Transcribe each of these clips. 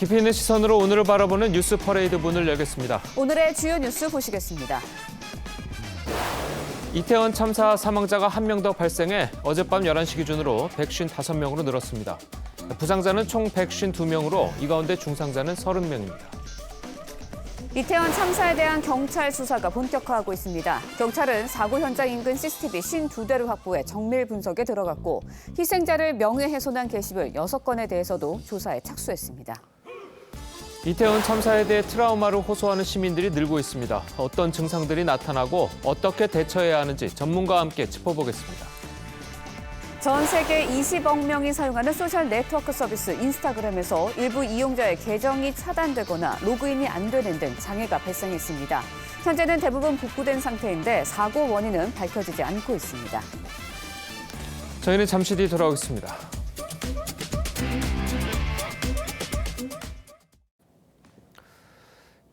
깊이 있는 시선으로 오늘을 바라보는 뉴스 퍼레이드 문을 열겠습니다. 오늘의 주요 뉴스 보시겠습니다. 이태원 참사 사망자가 한 명 더 발생해 어젯밤 11시 기준으로 155명으로 늘었습니다. 부상자는 총 152명으로 이 가운데 중상자는 30명입니다. 이태원 참사에 대한 경찰 수사가 본격화하고 있습니다. 경찰은 사고 현장 인근 CCTV 52대를 확보해 정밀 분석에 들어갔고 희생자를 명예훼손한 게시물 6건에 대해서도 조사에 착수했습니다. 이태원 참사에 대해 트라우마를 호소하는 시민들이 늘고 있습니다. 어떤 증상들이 나타나고 어떻게 대처해야 하는지 전문가와 함께 짚어보겠습니다. 전 세계 20억 명이 사용하는 소셜 네트워크 서비스 인스타그램에서 일부 이용자의 계정이 차단되거나 로그인이 안 되는 등 장애가 발생했습니다. 현재는 대부분 복구된 상태인데 사고 원인은 밝혀지지 않고 있습니다. 저희는 잠시 뒤 돌아오겠습니다.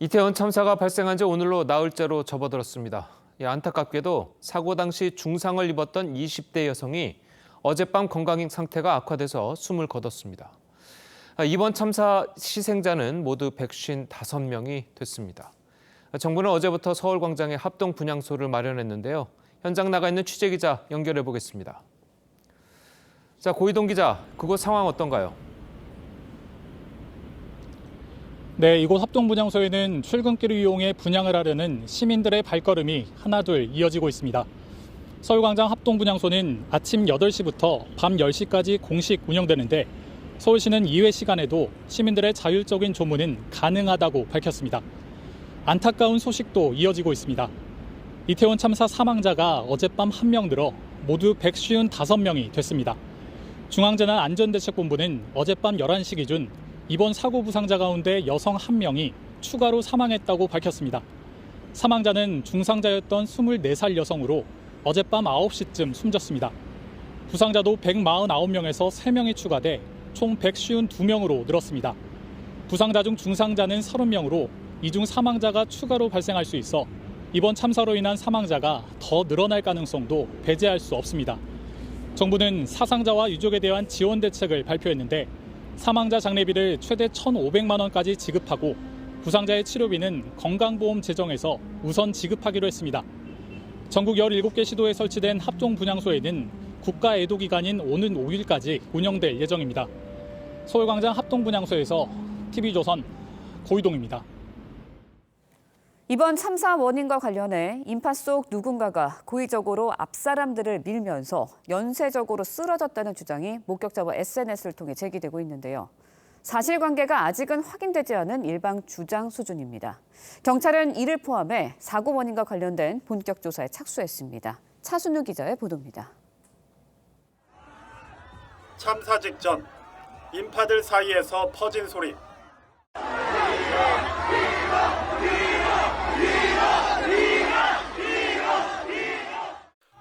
이태원 참사가 발생한 지 오늘로 나흘째로 접어들었습니다. 안타깝게도 사고 당시 중상을 입었던 20대 여성이 어젯밤 건강 상태가 악화돼서 숨을 거뒀습니다. 이번 참사 희생자는 모두 155명이 됐습니다. 정부는 어제부터 서울광장에 합동 분향소를 마련했는데요. 현장 나가 있는 취재기자 연결해 보겠습니다. 자, 고희동 기자, 그곳 상황 어떤가요? 네, 이곳 합동분향소에는 출근길을 이용해 분향을 하려는 시민들의 발걸음이 하나둘 이어지고 있습니다. 서울광장 합동분향소는 아침 8시부터 밤 10시까지 공식 운영되는데 서울시는 이외 시간에도 시민들의 자율적인 조문은 가능하다고 밝혔습니다. 안타까운 소식도 이어지고 있습니다. 이태원 참사 사망자가 어젯밤 1명 늘어 모두 155명이 됐습니다. 중앙재난안전대책본부는 어젯밤 11시 기준 이번 사고 부상자 가운데 여성 1명이 추가로 사망했다고 밝혔습니다. 사망자는 중상자였던 24살 여성으로 어젯밤 9시쯤 숨졌습니다. 부상자도 149명에서 3명이 추가돼 총 152명으로 늘었습니다. 부상자 중 중상자는 30명으로 이 중 사망자가 추가로 발생할 수 있어 이번 참사로 인한 사망자가 더 늘어날 가능성도 배제할 수 없습니다. 정부는 사상자와 유족에 대한 지원 대책을 발표했는데 사망자 장례비를 최대 1,500만 원까지 지급하고 부상자의 치료비는 건강보험 재정에서 우선 지급하기로 했습니다. 전국 17개 시도에 설치된 합동분향소에는 국가애도기간인 오는 5일까지 운영될 예정입니다. 서울광장 합동분향소에서 TV조선 고희동입니다. 이번 참사 원인과 관련해 인파 속 누군가가 고의적으로 앞사람들을 밀면서 연쇄적으로 쓰러졌다는 주장이 목격자와 SNS를 통해 제기되고 있는데요. 사실관계가 아직은 확인되지 않은 일방 주장 수준입니다. 경찰은 이를 포함해 사고 원인과 관련된 본격 조사에 착수했습니다. 차순우 기자의 보도입니다. 참사 직전 인파들 사이에서 퍼진 소리.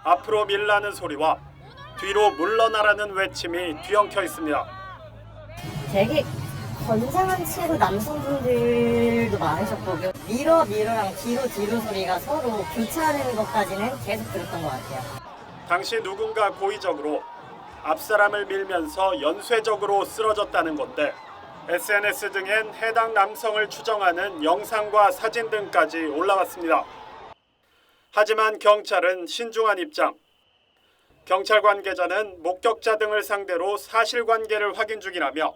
앞으로 밀라는 소리와 뒤로 물러나라는 외침이 뒤엉켜 있습니다. 되게 건장한 친구 남성분들도 많으셨고 밀어랑 뒤로 소리가 서로 교차하는 것까지는 계속 들었던 것 같아요. 당시 누군가 고의적으로 앞사람을 밀면서 연쇄적으로 쓰러졌다는 건데 SNS 등엔 해당 남성을 추정하는 영상과 사진 등까지 올라왔습니다. 하지만 경찰은 신중한 입장. 경찰 관계자는 목격자 등을 상대로 사실관계를 확인 중이라며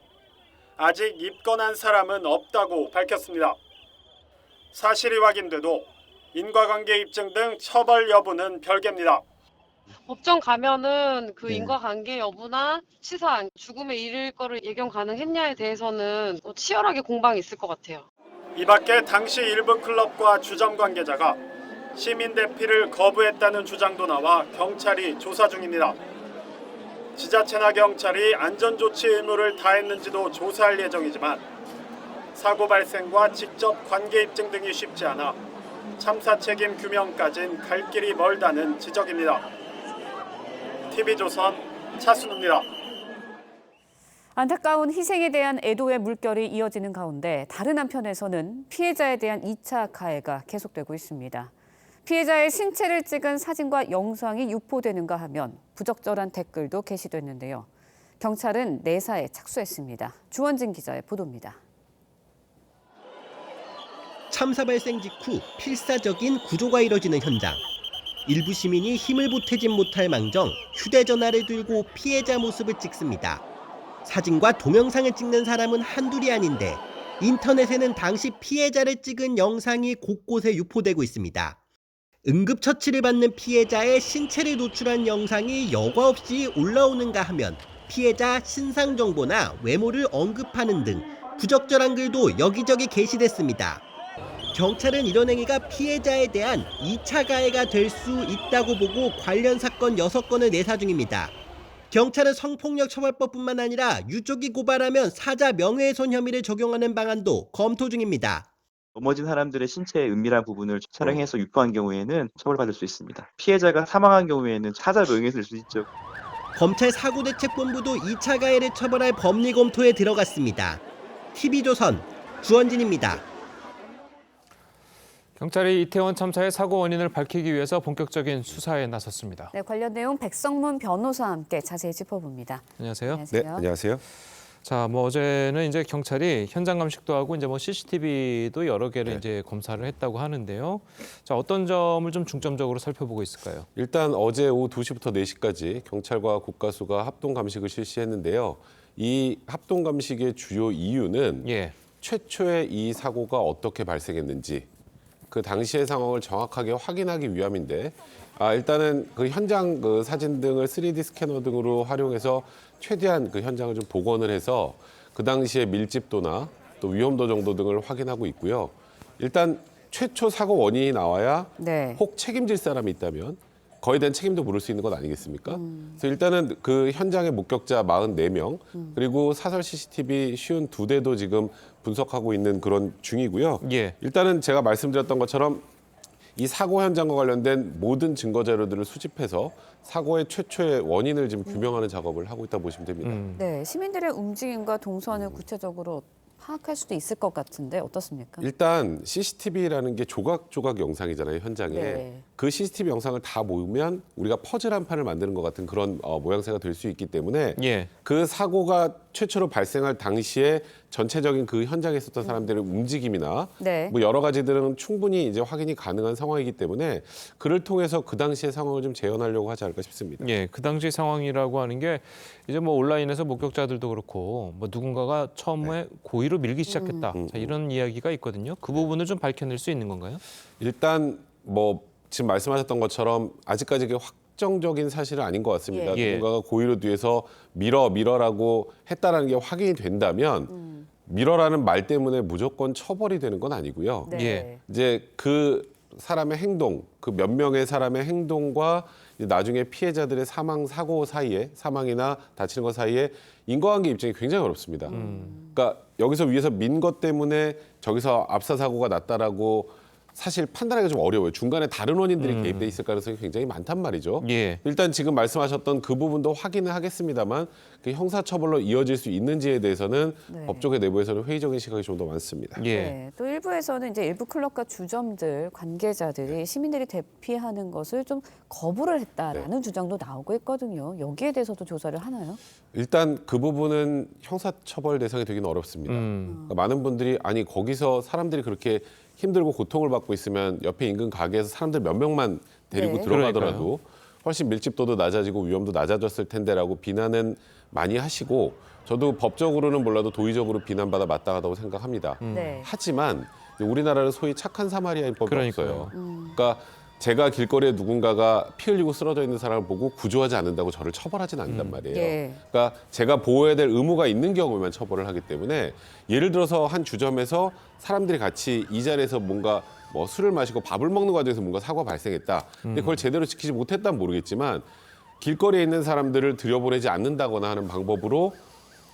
아직 입건한 사람은 없다고 밝혔습니다. 사실이 확인돼도 인과관계 입증 등 처벌 여부는 별개입니다. 법정 가면은 그 인과관계 여부나 치사, 죽음에 이를 거를 예견 가능했냐에 대해서는 치열하게 공방이 있을 것 같아요. 이 밖에 당시 일부 클럽과 주점 관계자가 시민 대피를 거부했다는 주장도 나와 경찰이 조사 중입니다. 지자체나 경찰이 안전조치 의무를 다했는지도 조사할 예정이지만 사고 발생과 직접 관계 입증 등이 쉽지 않아 참사 책임 규명까진 갈 길이 멀다는 지적입니다. TV조선 차순우입니다. 안타까운 희생에 대한 애도의 물결이 이어지는 가운데 다른 한편에서는 피해자에 대한 2차 가해가 계속되고 있습니다. 피해자의 신체를 찍은 사진과 영상이 유포되는가 하면 부적절한 댓글도 게시됐는데요. 경찰은 내사에 착수했습니다. 주원진 기자의 보도입니다. 참사 발생 직후 필사적인 구조가 이뤄지는 현장. 일부 시민이 힘을 보태진 못할 망정 휴대전화를 들고 피해자 모습을 찍습니다. 사진과 동영상을 찍는 사람은 한둘이 아닌데 인터넷에는 당시 피해자를 찍은 영상이 곳곳에 유포되고 있습니다. 응급처치를 받는 피해자의 신체를 노출한 영상이 여과 없이 올라오는가 하면 피해자 신상 정보나 외모를 언급하는 등 부적절한 글도 여기저기 게시됐습니다. 경찰은 이런 행위가 피해자에 대한 2차 가해가 될 수 있다고 보고 관련 사건 6건을 내사 중입니다. 경찰은 성폭력 처벌법뿐만 아니라 유족이 고발하면 사자 명예훼손 혐의를 적용하는 방안도 검토 중입니다. 넘어진 사람들의 신체의 은밀한 부분을 촬영해서 유포한 경우에는 처벌받을 수 있습니다. 피해자가 사망한 경우에는 사자 명예훼손일 수 있죠. 검찰 사고대책본부도 2차 가해를 처벌할 법리 검토에 들어갔습니다. TV조선 주원진입니다. 경찰이 이태원 참사의 사고 원인을 밝히기 위해서 본격적인 수사에 나섰습니다. 네, 관련 내용 백성문 변호사와 함께 자세히 짚어봅니다. 안녕하세요. 네, 안녕하세요. 자, 어제는 이제 경찰이 현장 감식도 하고 이제 CCTV도 여러 개를 네. 이제 검사를 했다고 하는데요. 자, 어떤 점을 좀 중점적으로 살펴보고 있을까요? 일단 어제 오후 2시부터 4시까지 경찰과 국가수가 합동 감식을 실시했는데요. 이 합동 감식의 주요 이유는 예. 최초에 이 사고가 어떻게 발생했는지 그 당시의 상황을 정확하게 확인하기 위함인데 일단은 그 현장 그 사진 등을 3D 스캐너 등으로 활용해서 최대한 그 현장을 좀 복원을 해서 그 당시의 밀집도나 또 위험도 정도 등을 확인하고 있고요. 일단 최초 사고 원인이 나와야 네. 혹 책임질 사람이 있다면 거에 대한 책임도 물을 수 있는 것 아니겠습니까? 그래서 일단은 그 현장의 목격자 44명 그리고 사설 CCTV 52대도 지금 분석하고 있는 그런 중이고요. 예. 일단은 제가 말씀드렸던 것처럼 이 사고 현장과 관련된 모든 증거 자료들을 수집해서 사고의 최초의 원인을 지금 규명하는 작업을 하고 있다 보시면 됩니다. 네, 시민들의 움직임과 동선을 구체적으로 파악할 수도 있을 것 같은데 어떻습니까? 일단 CCTV라는 게 조각조각 영상이잖아요, 현장에. 네. 그 CCTV 영상을 다 모으면 우리가 퍼즐 한 판을 만드는 것 같은 그런 모양새가 될 수 있기 때문에 예. 그 사고가 최초로 발생할 당시에 전체적인 그 현장에 있었던 사람들의 움직임이나 네. 뭐 여러 가지들은 충분히 이제 확인이 가능한 상황이기 때문에 그를 통해서 그 당시의 상황을 좀 재현하려고 하지 않을까 싶습니다. 예, 그 당시 상황이라고 하는 게 이제 온라인에서 목격자들도 그렇고 누군가가 처음에 고의로 밀기 시작했다. 자, 이런 이야기가 있거든요. 그 부분을 좀 밝혀낼 수 있는 건가요? 일단 지금 말씀하셨던 것처럼 아직까지 그게 확정적인 사실은 아닌 것 같습니다. 예. 누군가가 고의로 뒤에서 밀어라고 했다라는 게 확인이 된다면 밀어라는 말 때문에 무조건 처벌이 되는 건 아니고요. 네. 예. 이제 그 사람의 행동, 그 몇 명의 사람의 행동과 이제 나중에 피해자들의 사망, 사고 사이에 사망이나 다치는 것 사이에 인과관계 입증이 굉장히 어렵습니다. 그러니까 여기서 위에서 민 것 때문에 저기서 압사 사고가 났다라고 사실 판단하기가 좀 어려워요. 중간에 다른 원인들이 개입돼 있을 가능성이 굉장히 많단 말이죠. 예. 일단 지금 말씀하셨던 그 부분도 확인을 하겠습니다만 그 형사처벌로 이어질 수 있는지에 대해서는 네. 법조계 내부에서는 회의적인 시각이 좀 더 많습니다. 예. 네, 또 일부에서는 이제 일부 클럽과 주점들, 관계자들이 시민들이 대피하는 것을 좀 거부를 했다라는 주장도 나오고 있거든요. 여기에 대해서도 조사를 하나요? 일단 그 부분은 형사처벌 대상이 되기는 어렵습니다. 그러니까 많은 분들이 아니 거기서 사람들이 그렇게 힘들고 고통을 받고 있으면 옆에 인근 가게에서 사람들 몇 명만 데리고 네. 들어가더라도 훨씬 밀집도도 낮아지고 위험도 낮아졌을 텐데라고 비난은 많이 하시고 저도 법적으로는 몰라도 도의적으로 비난받아 마땅하다고 생각합니다. 네. 하지만 우리나라는 소위 착한 사마리아인법이 그러니까요. 없어요. 그러니까 제가 길거리에 누군가가 피 흘리고 쓰러져 있는 사람을 보고 구조하지 않는다고 저를 처벌하지는 않는단 말이에요. 예. 그러니까 제가 보호해야 될 의무가 있는 경우에만 처벌을 하기 때문에 예를 들어서 한 주점에서 사람들이 같이 이 자리에서 뭔가 술을 마시고 밥을 먹는 과정에서 뭔가 사고가 발생했다. 근데 그걸 제대로 지키지 못했다면 모르겠지만 길거리에 있는 사람들을 들여보내지 않는다거나 하는 방법으로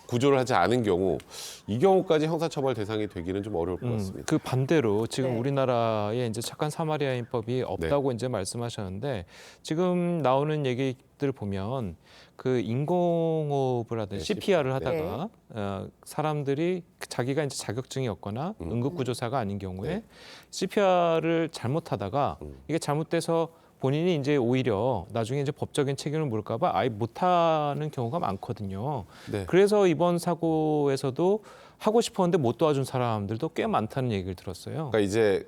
구조를 하지 않은 경우 이 경우까지 형사처벌 대상이 되기는 좀 어려울 것 같습니다. 그 반대로 지금 네. 우리나라에 이제 착한 사마리아인법이 없다고 이제 말씀하셨는데 지금 나오는 얘기들 보면 그 인공호흡을 하든 네, CPR을 하다가 사람들이 자기가 이제 자격증이 없거나 응급구조사가 아닌 경우에 네. CPR을 잘못하다가 이게 잘못돼서 본인이 이제 오히려 나중에 이제 법적인 책임을 물까 봐 아예 못하는 경우가 많거든요. 네. 그래서 이번 사고에서도 하고 싶었는데 못 도와준 사람들도 꽤 많다는 얘기를 들었어요. 그러니까 이제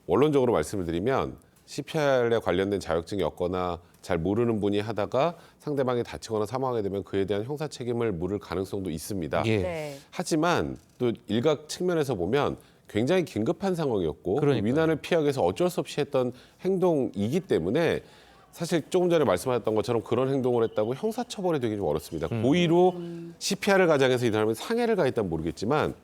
원론적으로 말씀을 드리면 CPR에 관련된 자격증이 없거나 잘 모르는 분이 하다가 상대방이 다치거나 사망하게 되면 그에 대한 형사 책임을 물을 가능성도 있습니다. 예. 네. 하지만 또 일각 측면에서 보면 굉장히 긴급한 상황이었고 그러니까요. 위난을 피하기 위해서 어쩔 수 없이 했던 행동이기 때문에 사실 조금 전에 말씀하셨던 것처럼 그런 행동을 했다고 형사처벌이 되기 좀 어렵습니다. 고의로 CPR을 가장해서 이 사람이 상해를 가했다면 모르겠지만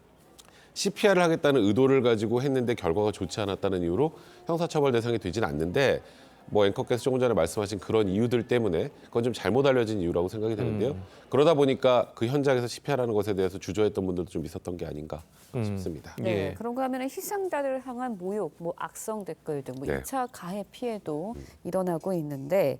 CPR을 하겠다는 의도를 가지고 했는데 결과가 좋지 않았다는 이유로 형사처벌 대상이 되지는 않는데 뭐 앵커께서 조금 전에 말씀하신 그런 이유들 때문에 그건 좀 잘못 알려진 이유라고 생각이 되는데요. 그러다 보니까 그 현장에서 CPR하는 것에 대해서 주저했던 분들도 좀 있었던 게 아닌가 싶습니다. 네. 예. 그런가 하면 희생자를 향한 모욕, 뭐 악성 댓글 등 뭐 네. 2차 가해 피해도 일어나고 있는데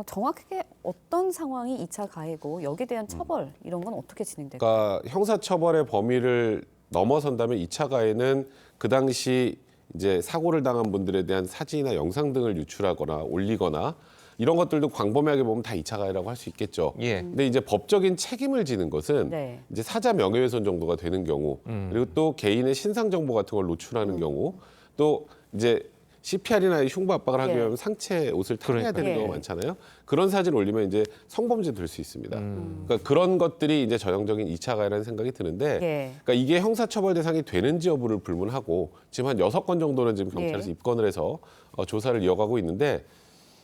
정확하게 어떤 상황이 2차 가해고 여기에 대한 처벌 이런 건 어떻게 진행될까요? 그러니까 형사처벌의 범위를 넘어선다면 2차 가해는 그 당시 이제 사고를 당한 분들에 대한 사진이나 영상 등을 유출하거나 올리거나 이런 것들도 광범위하게 보면 다 2차 가해라고 할 수 있겠죠. 예. 근데 이제 법적인 책임을 지는 것은 네. 이제 사자 명예훼손 정도가 되는 경우 그리고 또 개인의 신상 정보 같은 걸 노출하는 경우 또 이제 CPR이나 흉부 압박을 하기 예. 위하면 상체 옷을 탈해야 되는 그러니까요. 경우가 많잖아요. 그런 사진 올리면 이제 성범죄 될 수 있습니다. 그러니까 그런 것들이 이제 전형적인 2차 가해라는 생각이 드는데 예. 그러니까 이게 형사처벌 대상이 되는지 여부를 불문하고 지금 한 6건 정도는 지금 경찰에서 예. 입건을 해서 조사를 이어가고 있는데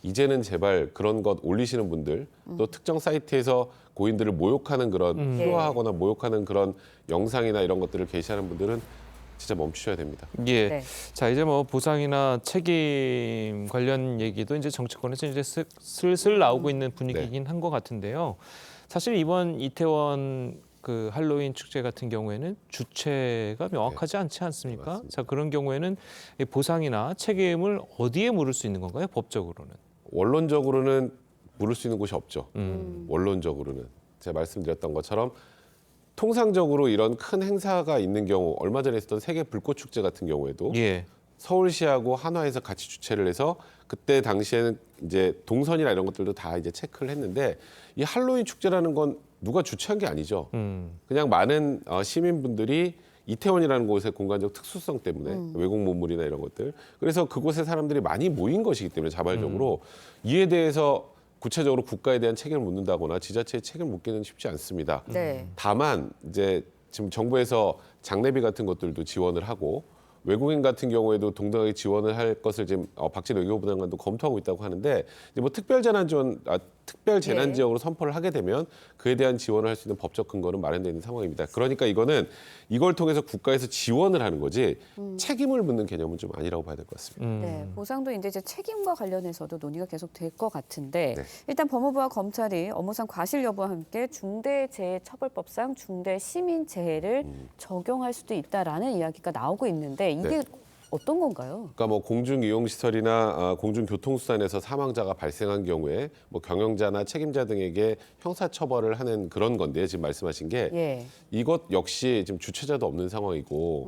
이제는 제발 그런 것 올리시는 분들 또 특정 사이트에서 고인들을 모욕하는 그런 희화하거나 모욕하는 그런 영상이나 이런 것들을 게시하는 분들은 진짜 멈추셔야 됩니다. 예. 네. 자, 이제 뭐 보상이나 책임 관련 얘기도 이제 정치권에서 이제 슬슬 나오고 있는 분위기긴 한 것 같은데요. 사실 이번 이태원 그 할로윈 축제 같은 경우에는 주체가 명확하지 않지 않습니까? 맞습니다. 자, 그런 경우에는 이 보상이나 책임을 어디에 물을 수 있는 건가요? 법적으로는? 원론적으로는 물을 수 있는 곳이 없죠. 원론적으로는 제가 말씀드렸던 것처럼 통상적으로 이런 큰 행사가 있는 경우 얼마 전에 있었던 세계 불꽃 축제 같은 경우에도 예. 서울시하고 한화에서 같이 주최를 해서 그때 당시에는 이제 동선이나 이런 것들도 다 이제 체크를 했는데 이 할로윈 축제라는 건 누가 주최한 게 아니죠. 그냥 많은 시민분들이 이태원이라는 곳의 공간적 특수성 때문에 외국 문물이나 이런 것들 그래서 그곳에 사람들이 많이 모인 것이기 때문에 자발적으로 이에 대해서 구체적으로 국가에 대한 책임을 묻는다거나 지자체의 책임을 묻기는 쉽지 않습니다. 네. 다만 이제 지금 정부에서 장례비 같은 것들도 지원을 하고 외국인 같은 경우에도 동등하게 지원을 할 것을 지금 박진 외교부 장관도 검토하고 있다고 하는데 이제 뭐 특별 재난 지역으로 선포를 하게 되면 그에 대한 지원을 할 수 있는 법적 근거는 마련되어 있는 상황입니다. 그러니까 이거는 이걸 통해서 국가에서 지원을 하는 거지 책임을 묻는 개념은 좀 아니라고 봐야 될 것 같습니다. 네, 보상도 이제 책임과 관련해서도 논의가 계속 될 것 같은데 네. 일단 법무부와 검찰이 업무상 과실 여부와 함께 중대재해처벌법상 중대시민재해를 적용할 수도 있다라는 이야기가 나오고 있는데 이게 네. 어떤 건가요? 그러니까 뭐 공중이용시설이나 공중교통수단에서 사망자가 발생한 경우에 뭐 경영자나 책임자 등에게 형사처벌을 하는 그런 건데 지금 말씀하신 게 예. 이것 역시 지금 주체자도 없는 상황이고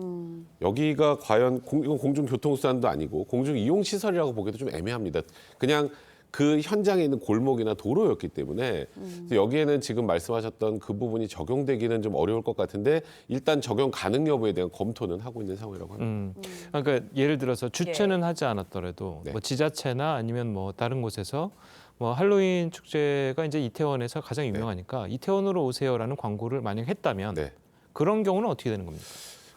여기가 과연 이건 공중교통수단도 아니고 공중이용시설이라고 보기도 좀 애매합니다. 그냥 그 현장에 있는 골목이나 도로였기 때문에 그래서 여기에는 지금 말씀하셨던 그 부분이 적용되기는 좀 어려울 것 같은데 일단 적용 가능 여부에 대한 검토는 하고 있는 상황이라고 합니다. 그러니까 예를 들어서 주최는 하지 않았더라도 네. 뭐 지자체나 아니면 뭐 다른 곳에서 뭐 할로윈 축제가 이제 이태원에서 가장 유명하니까 이태원으로 오세요라는 광고를 만약 했다면 네. 그런 경우는 어떻게 되는 겁니까?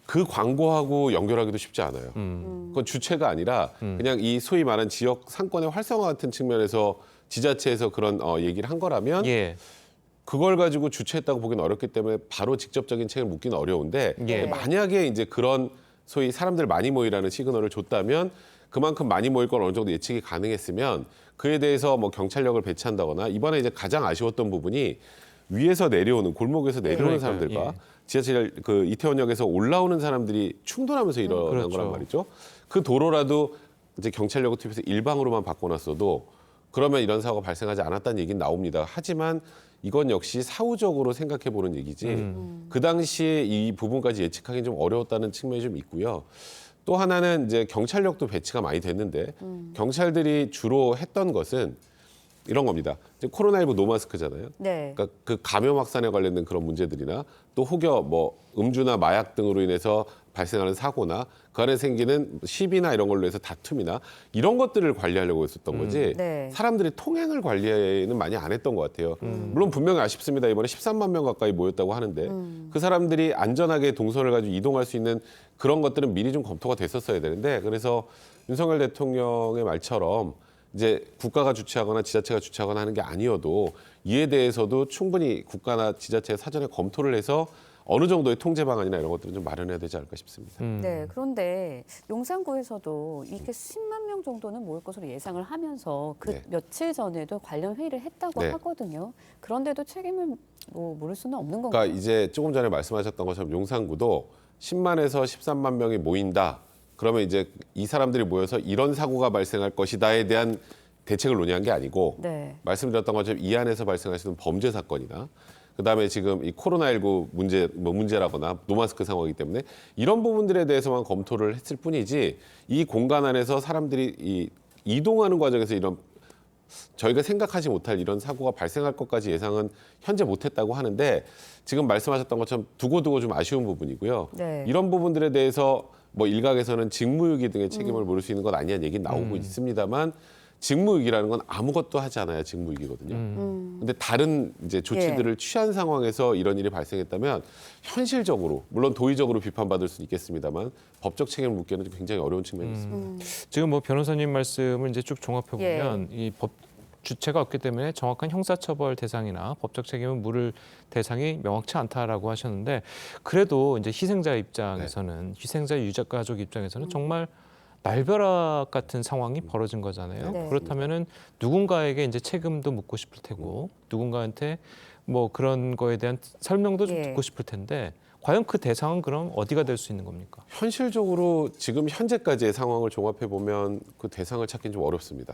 그 광고하고 연결하기도 쉽지 않아요. 그건 주체가 아니라 그냥 이 소위 말하는 지역 상권의 활성화 같은 측면에서 지자체에서 그런 얘기를 한 거라면 예. 그걸 가지고 주최했다고 보기는 어렵기 때문에 바로 직접적인 책임을 묻기는 어려운데 예. 만약에 이제 그런 소위 사람들 많이 모이라는 시그널을 줬다면 그만큼 많이 모일 건 어느 정도 예측이 가능했으면 그에 대해서 뭐 경찰력을 배치한다거나 이번에 이제 가장 아쉬웠던 부분이 위에서 내려오는 골목에서 내려오는 그러니까요. 사람들과 예. 지하철 그 이태원역에서 올라오는 사람들이 충돌하면서 일어난 그렇죠. 거란 말이죠. 그 도로라도 이제 경찰력을 투입해서 일방으로만 바꿔놨어도 그러면 이런 사고가 발생하지 않았다는 얘기는 나옵니다. 하지만 이건 역시 사후적으로 생각해 보는 얘기지 그 당시에 이 부분까지 예측하기는 좀 어려웠다는 측면이 좀 있고요. 또 하나는 이제 경찰력도 배치가 많이 됐는데 경찰들이 주로 했던 것은 이런 겁니다. 이제 코로나19 노마스크잖아요. 네. 그러니까 그 감염 확산에 관련된 그런 문제들이나 또 혹여 뭐 음주나 마약 등으로 인해서 발생하는 사고나 그 안에 생기는 시비나 이런 걸로 해서 다툼이나 이런 것들을 관리하려고 했었던 거지 네. 사람들이 통행을 관리는 많이 안 했던 것 같아요. 물론 분명히 아쉽습니다. 이번에 13만 명 가까이 모였다고 하는데 그 사람들이 안전하게 동선을 가지고 이동할 수 있는 그런 것들은 미리 좀 검토가 됐었어야 되는데 그래서 윤석열 대통령의 말처럼 이제 국가가 주최하거나 지자체가 주최하거나 하는 게 아니어도 이에 대해서도 충분히 국가나 지자체가 사전에 검토를 해서 어느 정도의 통제 방안이나 이런 것들은 좀 마련해야 되지 않을까 싶습니다. 네, 그런데 용산구에서도 이렇게 10만 명 정도는 모일 것으로 예상을 하면서 그 네. 며칠 전에도 관련 회의를 했다고 네. 하거든요. 그런데도 책임을 뭐 물을 수는 없는 건가요? 그러니까 이제 조금 전에 말씀하셨던 것처럼 용산구도 10만에서 13만 명이 모인다. 그러면 이제 이 사람들이 모여서 이런 사고가 발생할 것이다에 대한 대책을 논의한 게 아니고 네. 말씀드렸던 것처럼 이 안에서 발생할 수 있는 범죄 사건이나 그다음에 지금 이 코로나19 문제라거나 노마스크 상황이기 때문에 이런 부분들에 대해서만 검토를 했을 뿐이지 이 공간 안에서 사람들이 이동하는 과정에서 이런 저희가 생각하지 못할 이런 사고가 발생할 것까지 예상은 현재 못했다고 하는데 지금 말씀하셨던 것처럼 두고두고 좀 아쉬운 부분이고요. 네. 이런 부분들에 대해서 뭐 일각에서는 직무유기 등의 책임을 물을 수 있는 것 아니냐는 얘기 나오고 있습니다만 직무유기라는 건 아무것도 하지 않아야 직무유기거든요. 근데 다른 이제 조치들을 취한 상황에서 이런 일이 발생했다면 현실적으로 물론 도의적으로 비판받을 수는 있겠습니다만 법적 책임을 묻기에는 굉장히 어려운 측면이 있습니다. 지금 뭐 변호사님 말씀을 이제 쭉 종합해 보면 이 법 주체가 없기 때문에 정확한 형사처벌 대상이나 법적 책임을 물을 대상이 명확치 않다라고 하셨는데 그래도 이제 희생자 입장에서는 희생자 유가족 입장에서는 정말 날벼락 같은 상황이 벌어진 거잖아요. 네. 그렇다면은 누군가에게 이제 책임도 묻고 싶을 테고 누군가한테 뭐 그런 거에 대한 설명도 좀 예. 듣고 싶을 텐데 과연 그 대상은 그럼 어디가 될 수 있는 겁니까? 현실적으로 지금 현재까지의 상황을 종합해 보면 그 대상을 찾기는 좀 어렵습니다.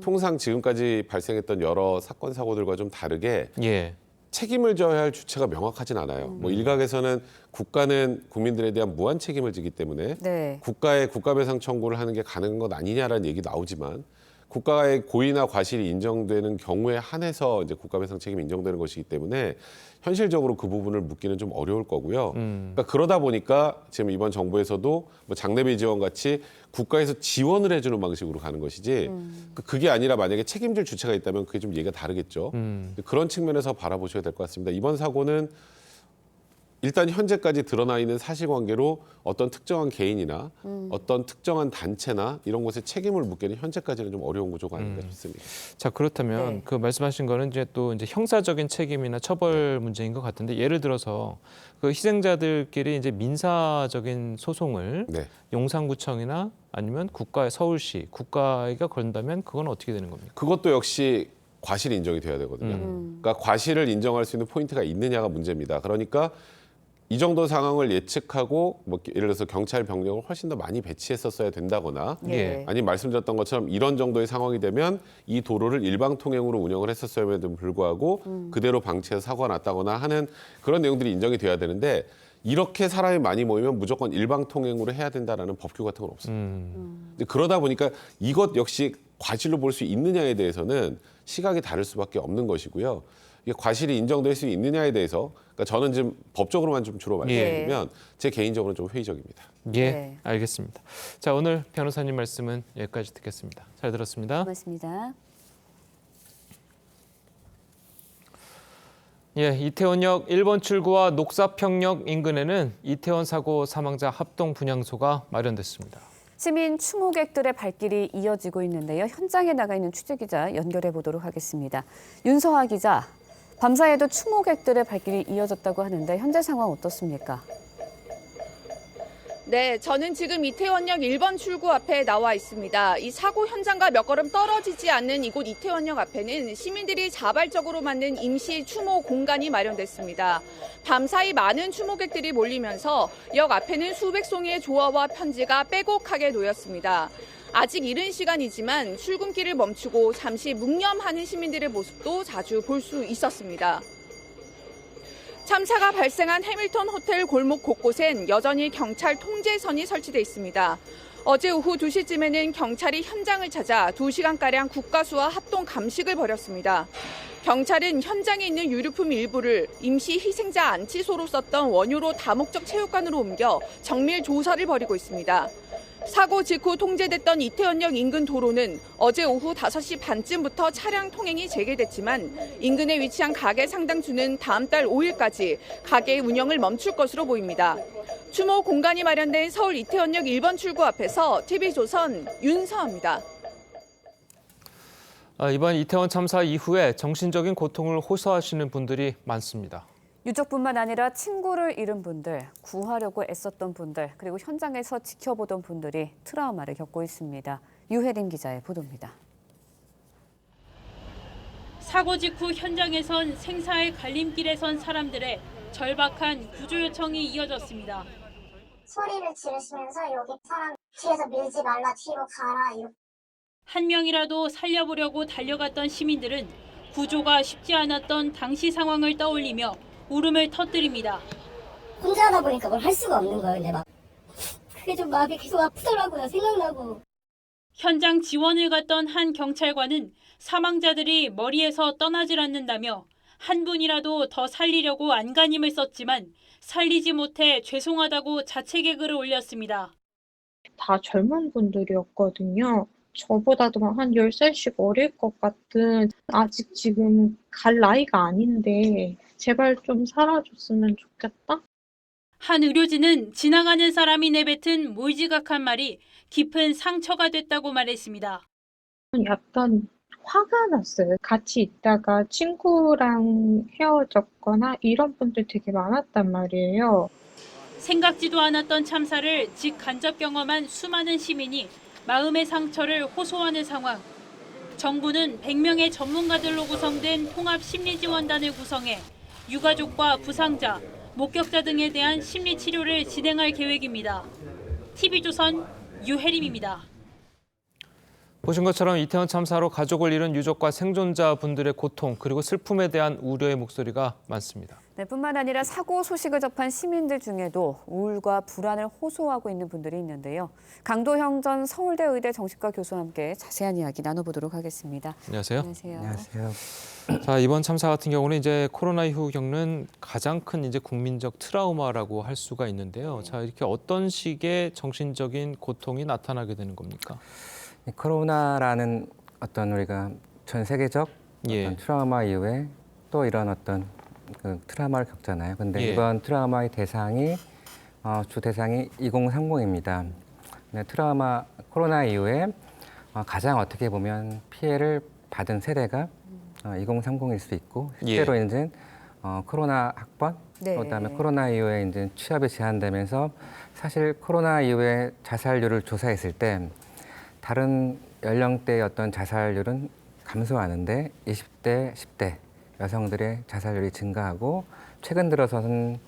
통상 지금까지 발생했던 여러 사건 사고들과 좀 다르게 예. 책임을 져야 할 주체가 명확하진 않아요. 뭐 일각에서는 국가는 국민들에 대한 무한 책임을 지기 때문에 네. 국가에 국가배상 청구를 하는 게 가능한 것 아니냐라는 얘기 나오지만 국가의 고의나 과실이 인정되는 경우에 한해서 이제 국가배상 책임이 인정되는 것이기 때문에 현실적으로 그 부분을 묻기는 좀 어려울 거고요. 그러니까 그러다 보니까 지금 이번 정부에서도 뭐 장례비 지원 같이 국가에서 지원을 해주는 방식으로 가는 것이지 그게 아니라 만약에 책임질 주체가 있다면 그게 좀 얘기가 다르겠죠. 그런 측면에서 바라보셔야 될 것 같습니다. 이번 사고는 일단 현재까지 드러나 있는 사실관계로 어떤 특정한 개인이나 어떤 특정한 단체나 이런 곳에 책임을 묻기는 현재까지는 좀 어려운 구조가 아닌가 싶습니다. 자 그렇다면 네. 그 말씀하신 거는 이제 또 이제 형사적인 책임이나 처벌 문제인 것 같은데 예를 들어서 그 희생자들끼리 이제 민사적인 소송을 네. 용산구청이나 아니면 서울시 국가가 건다면 그건 어떻게 되는 겁니까? 그것도 역시 과실이 인정이 돼야 되거든요. 그러니까 과실을 인정할 수 있는 포인트가 있느냐가 문제입니다. 그러니까 이 정도 상황을 예측하고 뭐 예를 들어서 경찰 병력을 훨씬 더 많이 배치했었어야 된다거나 예. 아니 말씀드렸던 것처럼 이런 정도의 상황이 되면 이 도로를 일방 통행으로 운영을 했었음에도 불구하고 그대로 방치해서 사고가 났다거나 하는 그런 내용들이 인정이 돼야 되는데 이렇게 사람이 많이 모이면 무조건 일방 통행으로 해야 된다라는 법규 같은 건 없습니다. 근데 그러다 보니까 이것 역시 과실로 볼 수 있느냐에 대해서는 시각이 다를 수밖에 없는 것이고요. 이게 과실이 인정될 수 있느냐에 대해서 그러니까 저는 지금 법적으로만 좀 주로 말씀드리면 제 개인적으로는 좀 회의적입니다. 예, 네. 알겠습니다. 자 오늘 변호사님 말씀은 여기까지 듣겠습니다. 잘 들었습니다. 고맙습니다. 예, 이태원역 1번 출구와 녹사평역 인근에는 이태원 사고 사망자 합동 분향소가 마련됐습니다. 시민 추모객들의 발길이 이어지고 있는데요. 현장에 나가 있는 취재기자 연결해 보도록 하겠습니다. 윤서아 기자, 밤사이에도 추모객들의 발길이 이어졌다고 하는데 현재 상황 어떻습니까? 네, 저는 지금 이태원역 1번 출구 앞에 나와 있습니다. 이 사고 현장과 몇 걸음 떨어지지 않는 이곳 이태원역 앞에는 시민들이 자발적으로 만든 임시 추모 공간이 마련됐습니다. 밤사이 많은 추모객들이 몰리면서 역 앞에는 수백 송이의 조화와 편지가 빼곡하게 놓였습니다. 아직 이른 시간이지만 출근길을 멈추고 잠시 묵념하는 시민들의 모습도 자주 볼 수 있었습니다. 참사가 발생한 해밀턴 호텔 골목 곳곳엔 여전히 경찰 통제선이 설치돼 있습니다. 어제 오후 2시쯤에는 경찰이 현장을 찾아 2시간가량 국가수와 합동 감식을 벌였습니다. 경찰은 현장에 있는 유류품 일부를 임시 희생자 안치소로 썼던 원효로 다목적 체육관으로 옮겨 정밀 조사를 벌이고 있습니다. 사고 직후 통제됐던 이태원역 인근 도로는 어제 오후 5시 반쯤부터 차량 통행이 재개됐지만 인근에 위치한 가게 상당수는 다음 달 5일까지 가게 운영을 멈출 것으로 보입니다. 추모 공간이 마련된 서울 이태원역 1번 출구 앞에서 TV조선 윤서아입니다. 이번 이태원 참사 이후에 정신적인 고통을 호소하시는 분들이 많습니다. 유족뿐만 아니라 친구를 잃은 분들, 구하려고 애썼던 분들, 그리고 현장에서 지켜보던 분들이 트라우마를 겪고 있습니다. 유혜림 기자의 보도입니다. 사고 직후 현장에선 생사의 갈림길에 선 사람들의 절박한 구조 요청이 이어졌습니다. 소리를 지르시면서 여기 사람 뒤에서 밀지 말라, 뒤로 가라. 이렇게. 한 명이라도 살려보려고 달려갔던 시민들은 구조가 쉽지 않았던 당시 상황을 떠올리며 울음을 터뜨립니다. 혼자 하다 보니까 뭘 할 수가 없는 거예요. 근데 막 그게 좀 마음이 계속 아프더라고요. 생각나고. 현장 지원을 갔던 한 경찰관은 사망자들이 머리에서 떠나질 않는다며 한 분이라도 더 살리려고 안간힘을 썼지만 살리지 못해 죄송하다고 자체 개그를 올렸습니다. 다 젊은 분들이었거든요. 저보다도 한 10살씩 어릴 것 같은, 아직 지금 갈 나이가 아닌데 제발 좀 살아줬으면 좋겠다. 한 의료진은 지나가는 사람이 내뱉은 몰지각한 말이 깊은 상처가 됐다고 말했습니다. 약간 화가 났어요. 같이 있다가 친구랑 헤어졌거나 이런 분들 되게 많았단 말이에요. 생각지도 않았던 참사를 직간접 경험한 수많은 시민이 마음의 상처를 호소하는 상황. 정부는 100명의 전문가들로 구성된 통합심리지원단을 구성해 유가족과 부상자, 목격자 등에 대한 심리치료를 진행할 계획입니다. TV조선 유혜림입니다. 보신 것처럼 이태원 참사로 가족을 잃은 유족과 생존자분들의 고통 그리고 슬픔에 대한 우려의 목소리가 많습니다. 네, 뿐만 아니라 사고 소식을 접한 시민들 중에도 우울과 불안을 호소하고 있는 분들이 있는데요. 강도형 전 서울대 의대 정신과 교수와 함께 자세한 이야기 나눠보도록 하겠습니다. 안녕하세요. 안녕하세요. 자, 이번 참사 같은 경우는 이제 코로나 이후 겪는 가장 큰 이제 국민적 트라우마라고 할 수가 있는데요. 자, 이렇게 어떤 식의 정신적인 고통이 나타나게 되는 겁니까? 코로나라는 어떤 우리가 전 세계적 어떤 트라우마 이후에 또 이런 어떤 그 트라우마를 겪잖아요. 근데 이번 트라우마의 대상이 주 대상이 2030입니다. 네, 트라우마 코로나 이후에 가장 어떻게 보면 피해를 받은 세대가 2030일 수 있고 실제로 이제 코로나 학번 그다음에 코로나 이후에 이제 취업이 제한되면서 사실 코로나 이후에 자살률을 조사했을 때 다른 연령대의 어떤 자살률은 감소하는데 20대, 10대 여성들의 자살률이 증가하고 최근 들어서는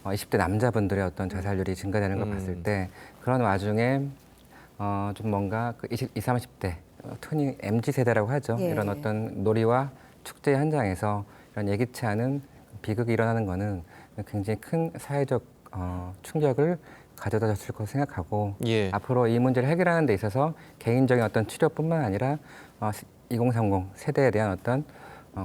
20대 남자분들의 어떤 자살률이 증가되는 걸 봤을 때 그런 와중에 좀 뭔가 그 20, 30대 흔히 MZ세대라고 하죠. 이런 어떤 놀이와 축제 현장에서 이런 예기치 않은 비극이 일어나는 거는 굉장히 큰 사회적 충격을 가져다 줬을 거라고 생각하고 앞으로 이 문제를 해결하는 데 있어서 개인적인 어떤 치료뿐만 아니라 2030 세대에 대한 어떤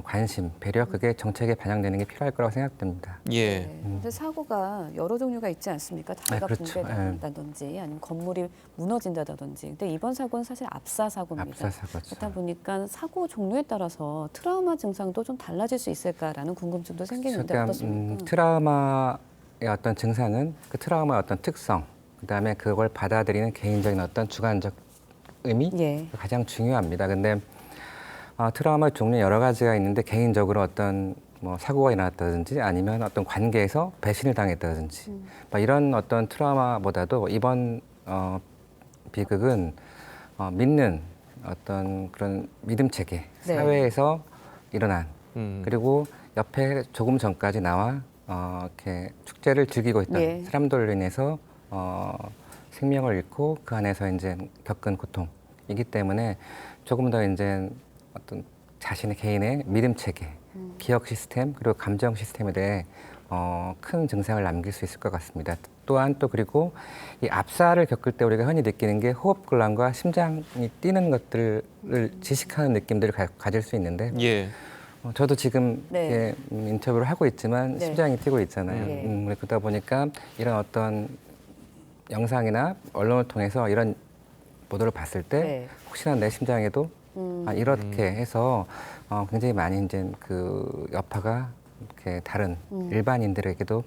관심, 배려 그게 정책에 반영되는 게 필요할 거라고 생각됩니다. 근데 사고가 여러 종류가 있지 않습니까? 다리가 붕괴된다든지 아니면 건물이 무너진다든지. 근데 이번 사고는 사실 압사 사고입니다. 그렇다 보니까 사고 종류에 따라서 트라우마 증상도 좀 달라질 수 있을까라는 궁금증도 생기는데 어떻습니까? 트라우마의 어떤 증상은 그 트라우마의 어떤 특성, 그다음에 그걸 받아들이는 개인적인 어떤 주관적 의미 가장 중요합니다. 근데 트라우마 종류 여러 가지가 있는데 개인적으로 어떤 뭐 사고가 일어났다든지 아니면 어떤 관계에서 배신을 당했다든지 이런 어떤 트라우마보다도 이번 비극은 믿는 어떤 그런 믿음 체계 사회에서 일어난 그리고 옆에 조금 전까지 나와 이렇게 축제를 즐기고 있던 사람들로 인해서 생명을 잃고 그 안에서 이제 겪은 고통이기 때문에 조금 더 이제 어떤 자신의 개인의 믿음 체계, 기억 시스템 그리고 감정 시스템에 대해 큰 증상을 남길 수 있을 것 같습니다. 또한 또 그리고 이 압사를 겪을 때 우리가 흔히 느끼는 게 호흡곤란과 심장이 뛰는 것들을 지식하는 느낌들을 가질 수 있는데 예. 저도 지금 네. 이렇게 인터뷰를 하고 있지만 네. 심장이 뛰고 있잖아요. 네. 그러다 보니까 이런 어떤 영상이나 언론을 통해서 이런 보도를 봤을 때 네. 혹시나 내 심장에도 이렇게 해서 굉장히 많이 이제 그 여파가 이렇게 다른 일반인들에게도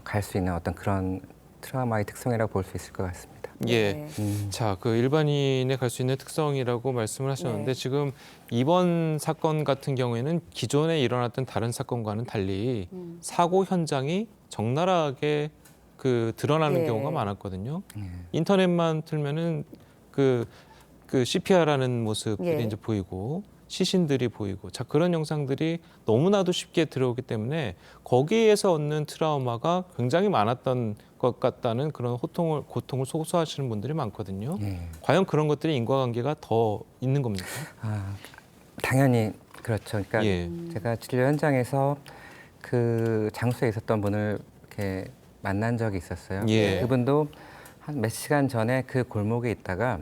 갈 수 있는 어떤 그런 트라우마의 특성이라고 볼 수 있을 것 같습니다. 예. 자, 그 일반인에 갈 수 있는 특성이라고 말씀을 하셨는데 지금 이번 사건 같은 경우에는 기존에 일어났던 다른 사건과는 달리 사고 현장이 적나라하게 그 드러나는 예. 경우가 많았거든요. 인터넷만 틀면은 그 CPR하는 모습들이 예. 이제 보이고 시신들이 보이고 자 그런 영상들이 너무나도 쉽게 들어오기 때문에 거기에서 얻는 트라우마가 굉장히 많았던 것 같다는 그런 고통을 호소하시는 분들이 많거든요. 과연 그런 것들이 인과관계가 더 있는 겁니까? 당연히 그렇죠. 그러니까 예. 제가 진료 현장에서 그 장소에 있었던 분을 이렇게 만난 적이 있었어요. 예. 그분도 한 몇 시간 전에 그 골목에 있다가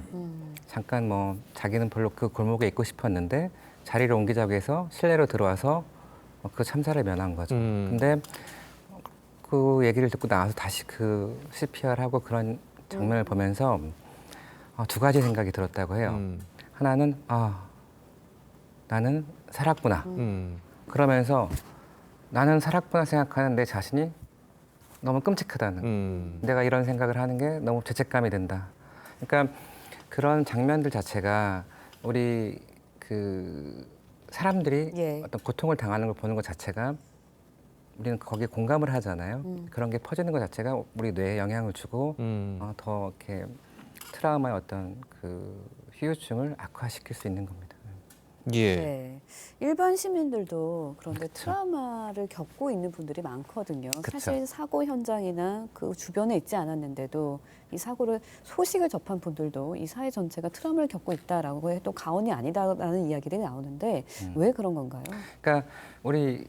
잠깐 뭐 자기는 별로 그 골목에 있고 싶었는데 자리를 옮기자고 해서 실내로 들어와서 그 참사를 면한 거죠. 근데 그 얘기를 듣고 나와서 다시 그 CPR하고 그런 장면을 보면서 두 가지 생각이 들었다고 해요. 하나는 나는 살았구나. 그러면서 나는 살았구나 생각하는 내 자신이 너무 끔찍하다는 내가 이런 생각을 하는 게 너무 죄책감이 든다. 그러니까 그런 장면들 자체가 우리 그 사람들이 어떤 고통을 당하는 걸 보는 것 자체가 우리는 거기에 공감을 하잖아요. 그런 게 퍼지는 것 자체가 우리 뇌에 영향을 주고 더 이렇게 트라우마의 어떤 그 후유증을 악화시킬 수 있는 겁니다. 예. 네. 일반 시민들도 그런데 트라우마를 겪고 있는 분들이 많거든요. 사실 사고 현장이나 그 주변에 있지 않았는데도 이 사고를 소식을 접한 분들도 이 사회 전체가 트라우마를 겪고 있다라고 해도 과언이 아니다라는 이야기들이 나오는데 왜 그런 건가요? 그러니까 우리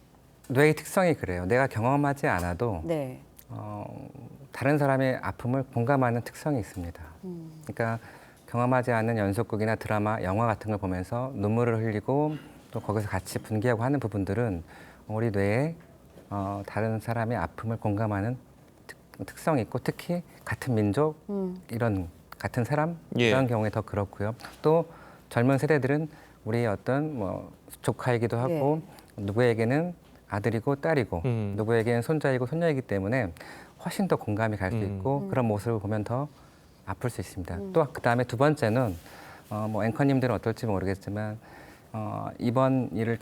뇌의 특성이 그래요. 내가 경험하지 않아도 네. 다른 사람의 아픔을 공감하는 특성이 있습니다. 그러니까 경험하지 않은 연속극이나 드라마, 영화 같은 걸 보면서 눈물을 흘리고 또 거기서 같이 분개하고 하는 부분들은 우리 뇌에 다른 사람의 아픔을 공감하는 특성이 있고 특히 같은 민족, 이런 같은 사람 이런 경우에 더 그렇고요. 또 젊은 세대들은 우리의 어떤 뭐 조카이기도 하고 누구에게는 아들이고 딸이고 누구에게는 손자이고 손녀이기 때문에 훨씬 더 공감이 갈 수 있고 그런 모습을 보면 더 아플 수 있습니다. 또 그다음에 두 번째는 뭐 앵커님들은 어떨지 모르겠지만 이번 일을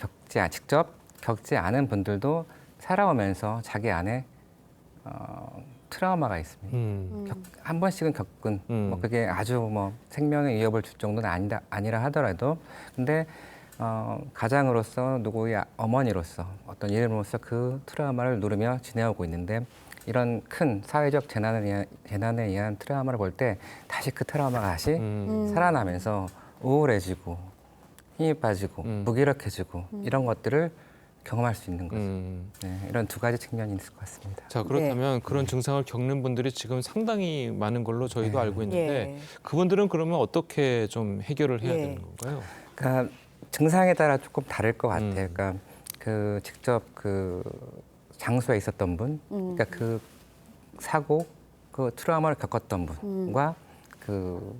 직접 겪지 않은 분들도 살아오면서 자기 안에 트라우마가 있습니다. 한 번씩은 겪은 뭐 그게 아주 뭐 생명에 위협을 줄 정도는 아니라 하더라도 근데 가장으로서 누구의 어머니로서 어떤 이름으로서 그 트라우마를 누르며 지내오고 있는데 이런 큰 사회적 재난에 의한 트라우마를 볼 때 다시 그 트라우마가 다시 살아나면서 우울해지고 힘이 빠지고 무기력해지고 이런 것들을 경험할 수 있는 거죠. 네, 이런 두 가지 측면이 있을 것 같습니다. 자, 그렇다면 그런 증상을 겪는 분들이 지금 상당히 많은 걸로 저희도 알고 있는데 그분들은 그러면 어떻게 좀 해결을 해야 되는 건가요? 그러니까 증상에 따라 조금 다를 것 같아요. 그러니까 그 직접 그 장소에 있었던 분, 그러니까 그 사고, 그 트라우마를 겪었던 분과 그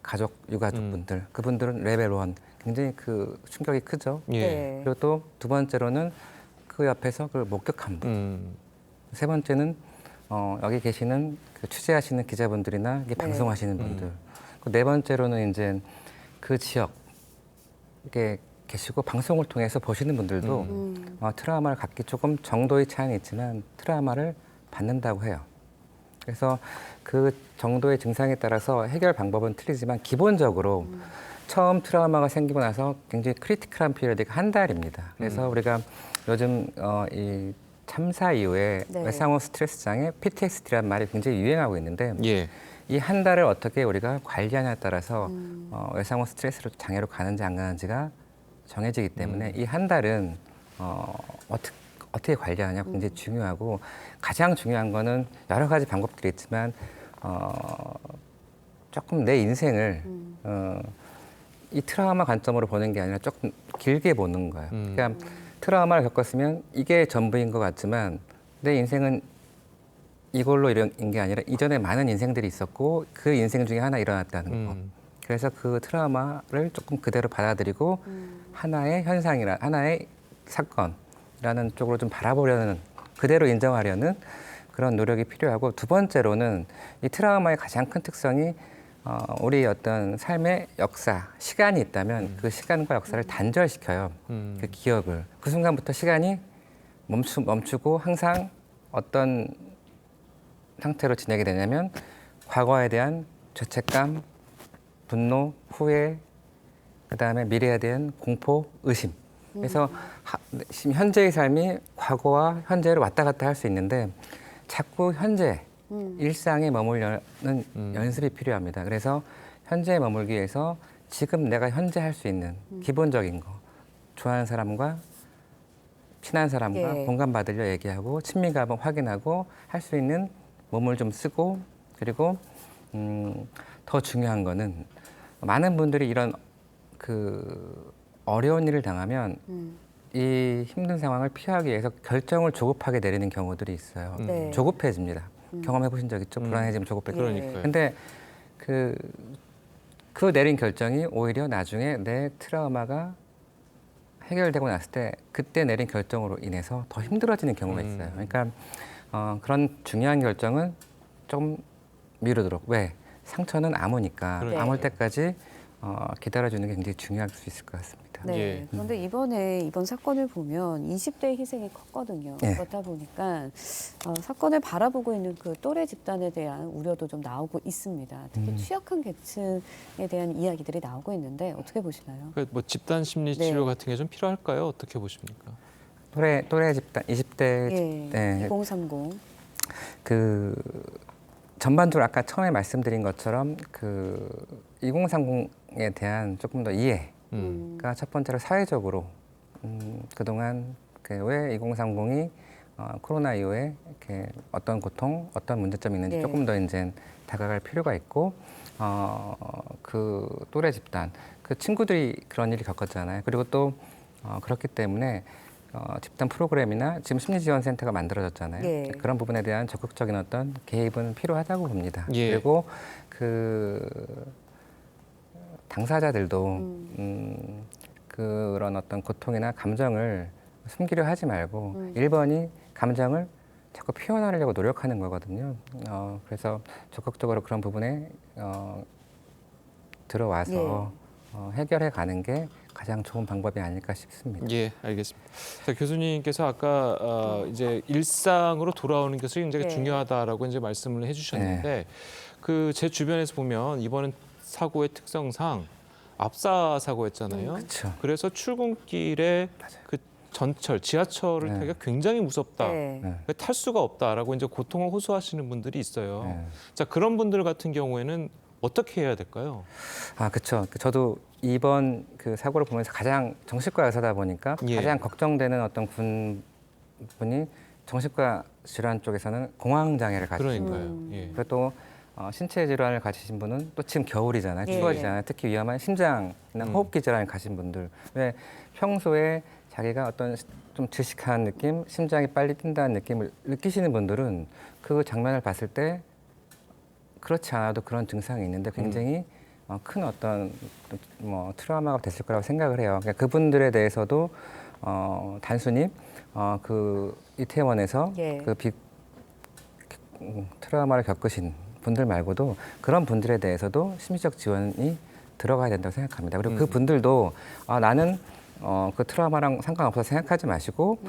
가족, 유가족분들, 그분들은 레벨 1, 굉장히 그 충격이 크죠. 그리고 또 두 번째로는 그 옆에서 그걸 목격한 분. 세 번째는 여기 계시는 그 취재하시는 기자분들이나 방송하시는 분들. 네 번째로는 이제 그 지역에 계시고 방송을 통해서 보시는 분들도 트라우마를 갖기 조금 정도의 차이는 있지만 트라우마를 받는다고 해요. 그래서 그 정도의 증상에 따라서 해결 방법은 틀리지만 기본적으로 처음 트라우마가 생기고 나서 굉장히 크리티컬한 피리어드가 한 달입니다. 그래서 우리가 요즘 이 참사 이후에 외상후 스트레스 장애 PTSD라는 말이 굉장히 유행하고 있는데 이 한 달을 어떻게 우리가 관리하냐에 따라서 외상후 스트레스 장애로 가는지 안 가는지가 정해지기 때문에 이 한 달은 어떻게 관리하냐 굉장히 중요하고 가장 중요한 거는 여러 가지 방법들이 있지만 조금 내 인생을 이 트라우마 관점으로 보는 게 아니라 조금 길게 보는 거예요. 그러니까 트라우마를 겪었으면 이게 전부인 것 같지만 내 인생은 이걸로 이런 게 아니라 이전에 많은 인생들이 있었고 그 인생 중에 하나 일어났다는 거. 그래서 그 트라우마를 조금 그대로 받아들이고 하나의 현상이라 하나의 사건이라는 쪽으로 좀 바라보려는 그대로 인정하려는 그런 노력이 필요하고 두 번째로는 이 트라우마의 가장 큰 특성이 우리 어떤 삶의 역사, 시간이 있다면 그 시간과 역사를 단절시켜요. 그 기억을. 그 순간부터 시간이 멈추고 항상 어떤 상태로 지내게 되냐면 과거에 대한 죄책감, 분노, 후회, 그다음에 미래에 대한 공포, 의심. 그래서 현재의 삶이 과거와 현재로 왔다 갔다 할 수 있는데 자꾸 현재, 일상에 머물려는 연습이 필요합니다. 그래서 현재에 머물기 위해서 지금 내가 현재 할 수 있는 기본적인 거, 좋아하는 사람과 친한 사람과 공감받으려 얘기하고 친밀감을 확인하고 할 수 있는 몸을 좀 쓰고 그리고 더 중요한 거는 많은 분들이 이런 그 어려운 일을 당하면 이 힘든 상황을 피하기 위해서 결정을 조급하게 내리는 경우들이 있어요. 네. 조급해집니다. 경험해 보신 적 있죠? 불안해지면 조급해. 그러니까요. 근데 그 내린 결정이 오히려 나중에 내 트라우마가 해결되고 났을 때 그때 내린 결정으로 인해서 더 힘들어지는 경우가 있어요. 그러니까 그런 중요한 결정은 좀 미루도록. 왜? 상처는 아무니까 아물 때까지 기다려주는 게 굉장히 중요할 수 있을 것 같습니다. 네. 그런데 이번 사건을 보면 20대의 희생이 컸거든요. 그렇다 보니까 사건을 바라보고 있는 그 또래 집단에 대한 우려도 좀 나오고 있습니다. 특히 취약한 계층에 대한 이야기들이 나오고 있는데 어떻게 보시나요? 그러니까 뭐 집단 심리 치료 같은 게 좀 필요할까요? 어떻게 보십니까? 또래 집단 20대 2030 그 전반적으로 아까 처음에 말씀드린 것처럼 그 2030에 대한 조금 더 이해가 첫 번째로 사회적으로 그동안 왜 2030이 코로나 이후에 이렇게 어떤 고통, 어떤 문제점이 있는지 조금 더 이제 다가갈 필요가 있고 그 또래 집단, 그 친구들이 그런 일을 겪었잖아요. 그리고 또 그렇기 때문에 집단 프로그램이나 지금 심리지원센터가 만들어졌잖아요. 그런 부분에 대한 적극적인 어떤 개입은 필요하다고 봅니다. 그리고 그 당사자들도 그런 어떤 고통이나 감정을 숨기려 하지 말고 1번이 감정을 자꾸 표현하려고 노력하는 거거든요. 그래서 적극적으로 그런 부분에 들어와서 해결해 가는 게 가장 좋은 방법이 아닐까 싶습니다. 예, 알겠습니다. 자, 교수님께서 아까 이제 일상으로 돌아오는 것이 굉장히 중요하다라고 이제 말씀을 해주셨는데 그 제 주변에서 보면 이번은 사고의 특성상 압사 사고였잖아요. 그래서 출근길에 그 전철, 지하철을 타기가 굉장히 무섭다. 탈 수가 없다라고 이제 고통을 호소하시는 분들이 있어요. 자, 그런 분들 같은 경우에는 어떻게 해야 될까요? 그렇죠. 저도 이번 그 사고를 보면서 가장 정신과 의사다 보니까 가장 걱정되는 어떤 분이 정신과 질환 쪽에서는 공황 장애를 가지신 거예요. 그리고 또 신체 질환을 가지신 분은 또 지금 겨울이잖아요. 추워지잖아요. 특히 위험한 심장이나 호흡기 질환을 가진 분들. 왜 평소에 자기가 어떤 좀 질식한 느낌, 심장이 빨리 뛴다는 느낌을 느끼시는 분들은 그 장면을 봤을 때 그렇지 않아도 그런 증상이 있는데 굉장히 큰 어떤 트라우마가 됐을 거라고 생각을 해요. 그러니까 그분들에 대해서도 단순히 그 이태원에서 그 트라우마를 겪으신 분들 말고도 그런 분들에 대해서도 심리적 지원이 들어가야 된다고 생각합니다. 그리고 그 분들도 나는 그 트라우마랑 상관없어서 생각하지 마시고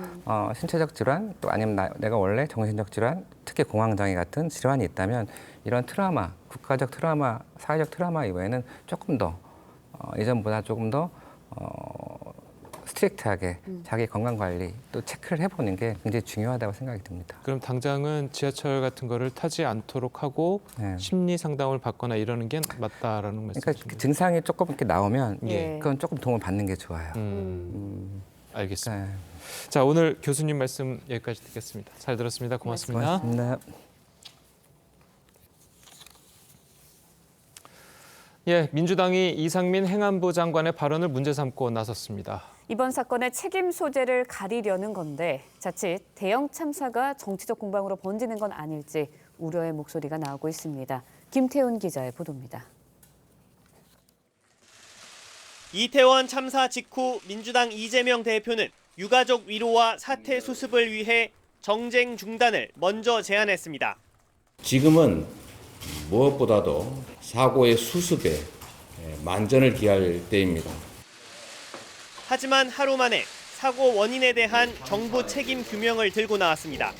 신체적 질환 또 아니면 내가 원래 정신적 질환 특히 공황장애 같은 질환이 있다면 이런 트라우마, 국가적 트라우마, 사회적 트라우마 이외에는 조금 더 이전보다 조금 더 스트릭트하게 자기 건강 관리 또 체크를 해보는 게 굉장히 중요하다고 생각이 듭니다. 그럼 당장은 지하철 같은 거를 타지 않도록 하고 심리 상담을 받거나 이러는 게 맞다라는 말씀이십니까? 그러니까 증상이 조금 이렇게 나오면 그건 조금 도움을 받는 게 좋아요. 알겠습니다. 자, 오늘 교수님 말씀 여기까지 듣겠습니다. 잘 들었습니다. 고맙습니다. 고맙습니다. 예, 민주당이 이상민 행안부 장관의 발언을 문제 삼고 나섰습니다. 이번 사건의 책임 소재를 가리려는 건데 자칫 대형 참사가 정치적 공방으로 번지는 건 아닐지 우려의 목소리가 나오고 있습니다. 김태훈 기자의 보도입니다. 이태원 참사 직후 민주당 이재명 대표는 유가족 위로와 사태 수습을 위해 정쟁 중단을 먼저 제안했습니다. 지금은 무엇보다도 사고의 수습에 만전을 기할 때입니다. 하지만 하루 만에 사고 원인에 대한 정부 책임 규명을 들고 나왔습니다.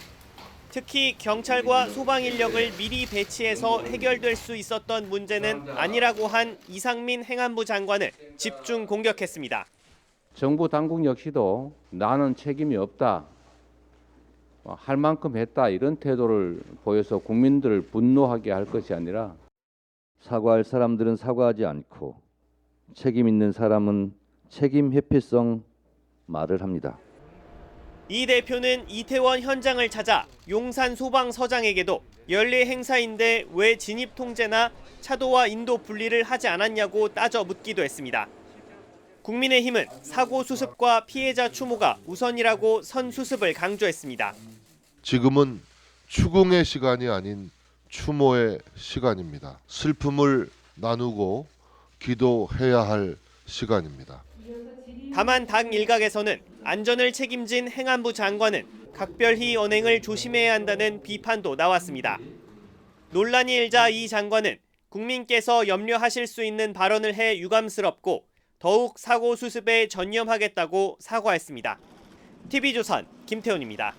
특히 경찰과 소방 인력을 미리 배치해서 해결될 수 있었던 문제는 아니라고 한 이상민 행안부 장관을 집중 공격했습니다. 정부 당국 역시도 나는 책임이 없다, 할 만큼 했다 이런 태도를 보여서 국민들을 분노하게 할 것이 아니라 사과할 사람들은 사과하지 않고 책임 있는 사람은 책임 회피성 말을 합니다. 이 대표는 이태원 현장을 찾아 용산 소방서장에게도 연례 행사인데 왜 진입 통제나 차도와 인도 분리를 하지 않았냐고 따져 묻기도 했습니다. 국민의힘은 사고 수습과 피해자 추모가 우선이라고 선수습을 강조했습니다. 지금은 추궁의 시간이 아닌 추모의 시간입니다. 슬픔을 나누고 기도해야 할 시간입니다. 다만 당 일각에서는 안전을 책임진 행안부 장관은 각별히 언행을 조심해야 한다는 비판도 나왔습니다. 논란이 일자 이 장관은 국민께서 염려하실 수 있는 발언을 해 유감스럽고 더욱 사고 수습에 전념하겠다고 사과했습니다. TV조선 김태훈입니다.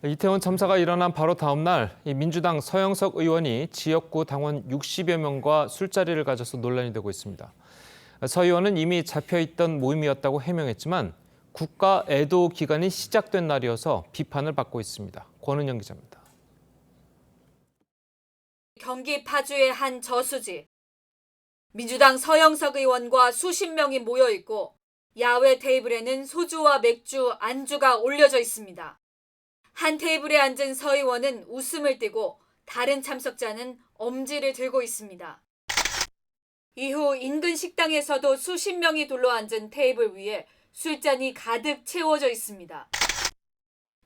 이태원 참사가 일어난 바로 다음 날 민주당 서영석 의원이 지역구 당원 60여 명과 술자리를 가져서 논란이 되고 있습니다. 서 의원은 이미 잡혀있던 모임이었다고 해명했지만 국가 애도 기간이 시작된 날이어서 비판을 받고 있습니다. 권은영 기자입니다. 경기 파주의 한 저수지. 민주당 서영석 의원과 수십 명이 모여 있고 야외 테이블에는 소주와 맥주, 안주가 올려져 있습니다. 한 테이블에 앉은 서 의원은 웃음을 띠고 다른 참석자는 엄지를 들고 있습니다. 이후 인근 식당에서도 수십 명이 둘러앉은 테이블 위에 술잔이 가득 채워져 있습니다.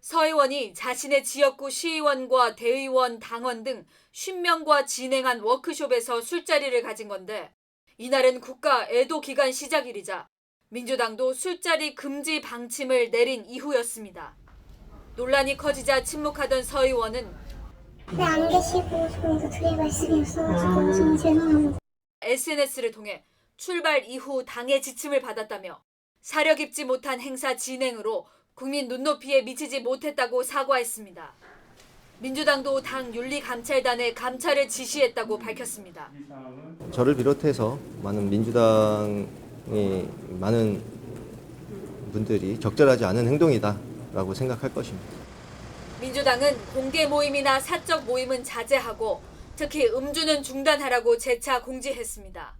서 의원이 자신의 지역구 시의원과 대의원, 당원 등 50명과 진행한 워크숍에서 술자리를 가진 건데 이날은 국가 애도 기간 시작일이자 민주당도 술자리 금지 방침을 내린 이후였습니다. 논란이 커지자 침묵하던 서 의원은 안 계시고 조금 더 드릴 말씀이 없어가지고 좀 죄송합니다. SNS를 통해 출발 이후 당의 지침을 받았다며 사려 깊지 못한 행사 진행으로 국민 눈높이에 미치지 못했다고 사과했습니다. 민주당도 당 윤리감찰단에 감찰을 지시했다고 밝혔습니다. 저를 비롯해서 많은 민주당의 많은 분들이 적절하지 않은 행동이다라고 생각할 것입니다. 민주당은 공개 모임이나 사적 모임은 자제하고 특히 음주는 중단하라고 재차 공지했습니다.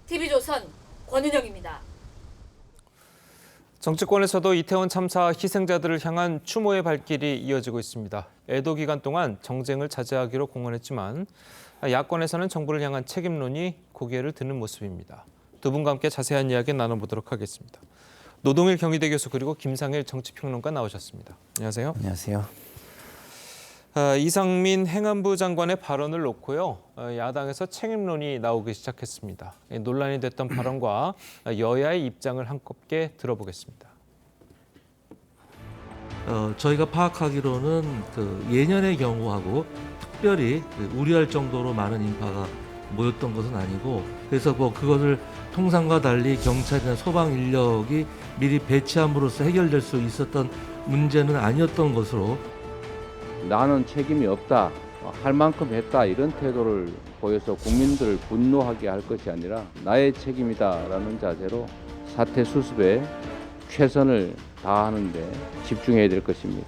TV조선 권은영입니다. 정치권에서도 이태원 참사 희생자들을 향한 추모의 발길이 이어지고 있습니다. 애도 기간 동안 정쟁을 자제하기로 공언했지만 야권에서는 정부를 향한 책임론이 고개를 드는 모습입니다. 두 분과 함께 자세한 이야기 나눠보도록 하겠습니다. 노동일 경희대 교수 그리고 김상일 정치평론가 나오셨습니다. 안녕하세요. 안녕하세요. 이상민 행안부 장관의 발언을 놓고요. 야당에서 책임론이 나오기 시작했습니다. 논란이 됐던 발언과 여야의 입장을 한껏 들어보겠습니다. 저희가 파악하기로는 예년의 경우하고 특별히 우려할 정도로 많은 인파가 모였던 것은 아니고 그래서 그것을 통상과 달리 경찰이나 소방 인력이 미리 배치함으로써 해결될 수 있었던 문제는 아니었던 것으로 나는 책임이 없다, 할 만큼 했다 이런 태도를 보여서 국민들을 분노하게 할 것이 아니라 나의 책임이다라는 자세로 사태 수습에 최선을 다하는 데 집중해야 될 것입니다.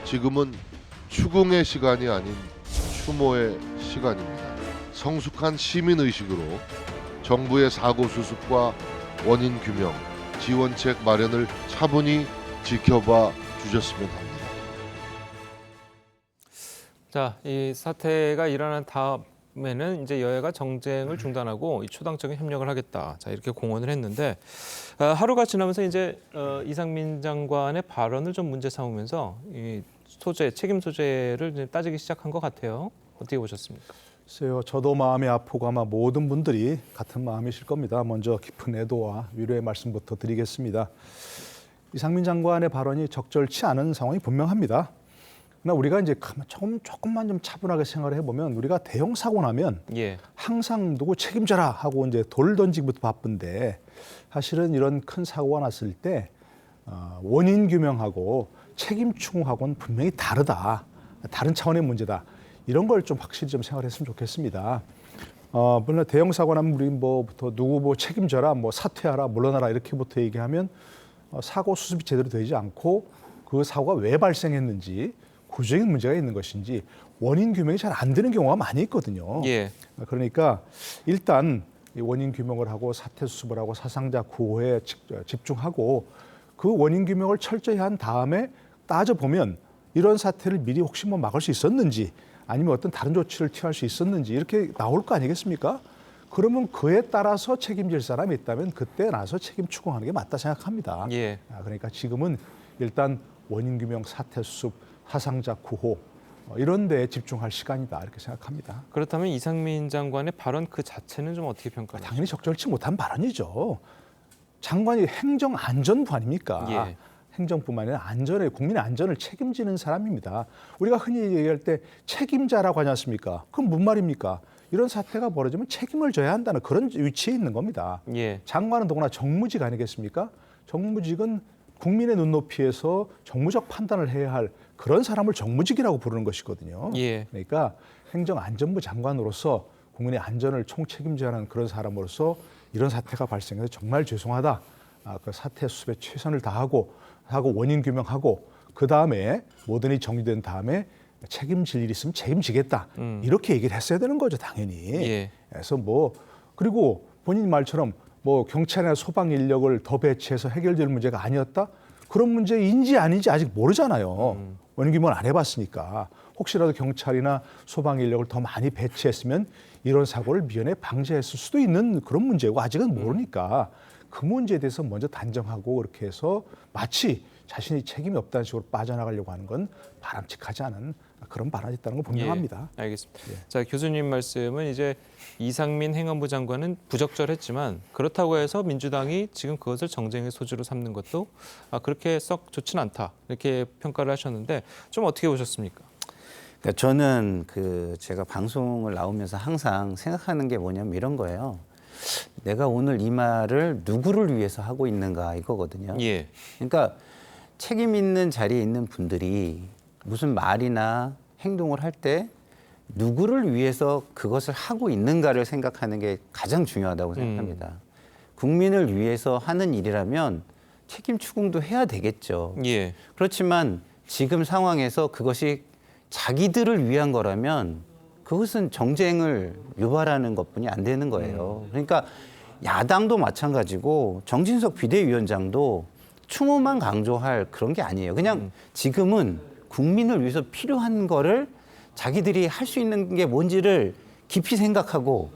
지금은 추궁의 시간이 아닌 추모의 시간입니다. 성숙한 시민의식으로 정부의 사고 수습과 원인 규명, 지원책 마련을 차분히 지켜봐 주셨으면 합니다. 자, 이 사태가 일어난 다음에는 이제 여야가 정쟁을 중단하고 이 초당적인 협력을 하겠다. 자, 이렇게 공언을 했는데 하루가 지나면서 이제 이상민 장관의 발언을 좀 문제 삼으면서 이 책임 소재를 이제 따지기 시작한 것 같아요. 어떻게 보셨습니까? 글쎄요, 저도 마음이 아프고 아마 모든 분들이 같은 마음이실 겁니다. 먼저 깊은 애도와 위로의 말씀부터 드리겠습니다. 이상민 장관의 발언이 적절치 않은 상황이 분명합니다. 그러나 우리가 이제 조금만 좀 차분하게 생각을 해보면 우리가 대형 사고 나면 항상 누구 책임져라 하고 이제 돌 던지기부터 바쁜데 사실은 이런 큰 사고가 났을 때 원인 규명하고 책임 추궁하고는 분명히 다르다. 다른 차원의 문제다. 이런 걸 좀 확실히 좀 생각했으면 좋겠습니다. 물론 대형 사고 나면 우리 뭐부터 누구 뭐 책임져라, 뭐 사퇴하라, 물러나라 이렇게부터 얘기하면 사고 수습이 제대로 되지 않고 그 사고가 왜 발생했는지 구조적인 문제가 있는 것인지 원인 규명이 잘 안 되는 경우가 많이 있거든요. 그러니까 일단 이 원인 규명을 하고 사태 수습을 하고 사상자 구호에 집중하고 그 원인 규명을 철저히 한 다음에 따져보면 이런 사태를 미리 혹시 뭐 막을 수 있었는지 아니면 어떤 다른 조치를 취할 수 있었는지 이렇게 나올 거 아니겠습니까? 그러면 그에 따라서 책임질 사람이 있다면 그때 나서 책임 추궁하는 게 맞다 생각합니다. 그러니까 지금은 일단 원인 규명, 사태 수습, 사상자 구호 이런 데에 집중할 시간이다 이렇게 생각합니다. 그렇다면 이상민 장관의 발언 그 자체는 좀 어떻게 평가하세요? 당연히 적절치 못한 발언이죠. 장관이 행정안전부 아닙니까? 행정뿐만 아니라 국민의 안전을 책임지는 사람입니다. 우리가 흔히 얘기할 때 책임자라고 하지 않습니까? 그건 뭔 말입니까? 이런 사태가 벌어지면 책임을 져야 한다는 그런 위치에 있는 겁니다. 장관은 더구나 정무직 아니겠습니까? 정무직은 국민의 눈높이에서 정무적 판단을 해야 할 그런 사람을 정무직이라고 부르는 것이거든요. 그러니까 행정안전부 장관으로서 국민의 안전을 총책임져야 하는 그런 사람으로서 이런 사태가 발생해서 정말 죄송하다. 그 사태 수습에 최선을 다하고 원인 규명하고 그다음에 모든 일이 정리된 다음에 책임질 일이 있으면 책임지겠다. 이렇게 얘기를 했어야 되는 거죠, 당연히. 그래서 그리고 본인 말처럼 경찰이나 소방 인력을 더 배치해서 해결될 문제가 아니었다? 그런 문제인지 아닌지 아직 모르잖아요. 원인 규명을 안 해봤으니까. 혹시라도 경찰이나 소방 인력을 더 많이 배치했으면 이런 사고를 미연에 방지했을 수도 있는 그런 문제고 아직은 모르니까 그 문제에 대해서 먼저 단정하고 그렇게 해서 마치 자신이 책임이 없다는 식으로 빠져나가려고 하는 건 바람직하지 않은 그런 발언이 있다는 건 분명합니다. 알겠습니다. 자, 교수님 말씀은 이제 이상민 행안부 장관은 부적절했지만 그렇다고 해서 민주당이 지금 그것을 정쟁의 소지로 삼는 것도 그렇게 썩 좋지는 않다. 이렇게 평가를 하셨는데 좀 어떻게 보셨습니까? 그러니까 저는 제가 방송을 나오면서 항상 생각하는 게 뭐냐면 이런 거예요. 내가 오늘 이 말을 누구를 위해서 하고 있는가 이거거든요. 그러니까 책임 있는 자리에 있는 분들이 무슨 말이나 행동을 할 때 누구를 위해서 그것을 하고 있는가를 생각하는 게 가장 중요하다고 생각합니다. 국민을 위해서 하는 일이라면 책임 추궁도 해야 되겠죠. 그렇지만 지금 상황에서 그것이 자기들을 위한 거라면 그것은 정쟁을 유발하는 것뿐이 안 되는 거예요. 그러니까 야당도 마찬가지고 정진석 비대위원장도 추모만 강조할 그런 게 아니에요. 그냥 지금은 국민을 위해서 필요한 거를 자기들이 할 수 있는 게 뭔지를 깊이 생각하고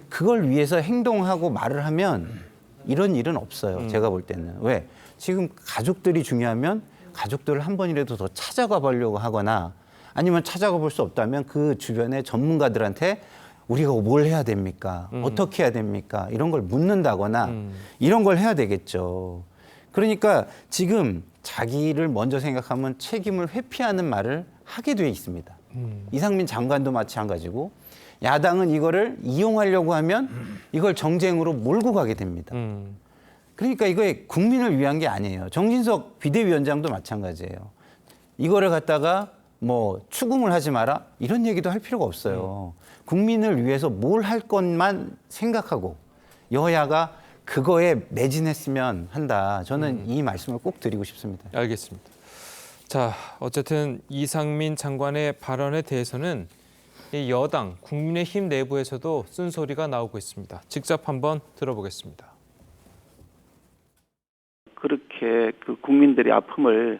그걸 위해서 행동하고 말을 하면 이런 일은 없어요. 제가 볼 때는. 왜? 지금 가족들이 중요하면 가족들을 한 번이라도 더 찾아가 보려고 하거나 아니면 찾아가 볼 수 없다면 그 주변의 전문가들한테 우리가 뭘 해야 됩니까? 어떻게 해야 됩니까? 이런 걸 묻는다거나 이런 걸 해야 되겠죠. 그러니까 지금 자기를 먼저 생각하면 책임을 회피하는 말을 하게 돼 있습니다. 이상민 장관도 마찬가지고 야당은 이거를 이용하려고 하면 이걸 정쟁으로 몰고 가게 됩니다. 그러니까 이거에 국민을 위한 게 아니에요. 정진석 비대위원장도 마찬가지예요. 이거를 갖다가 추궁을 하지 마라 이런 얘기도 할 필요가 없어요. 국민을 위해서 뭘 할 것만 생각하고 여야가 그거에 매진했으면 한다. 저는 이 말씀을 꼭 드리고 싶습니다. 알겠습니다. 자, 어쨌든 이상민 장관의 발언에 대해서는 이 여당 국민의힘 내부에서도 쓴소리가 나오고 있습니다. 직접 한번 들어보겠습니다. 이렇게 그 국민들의 아픔을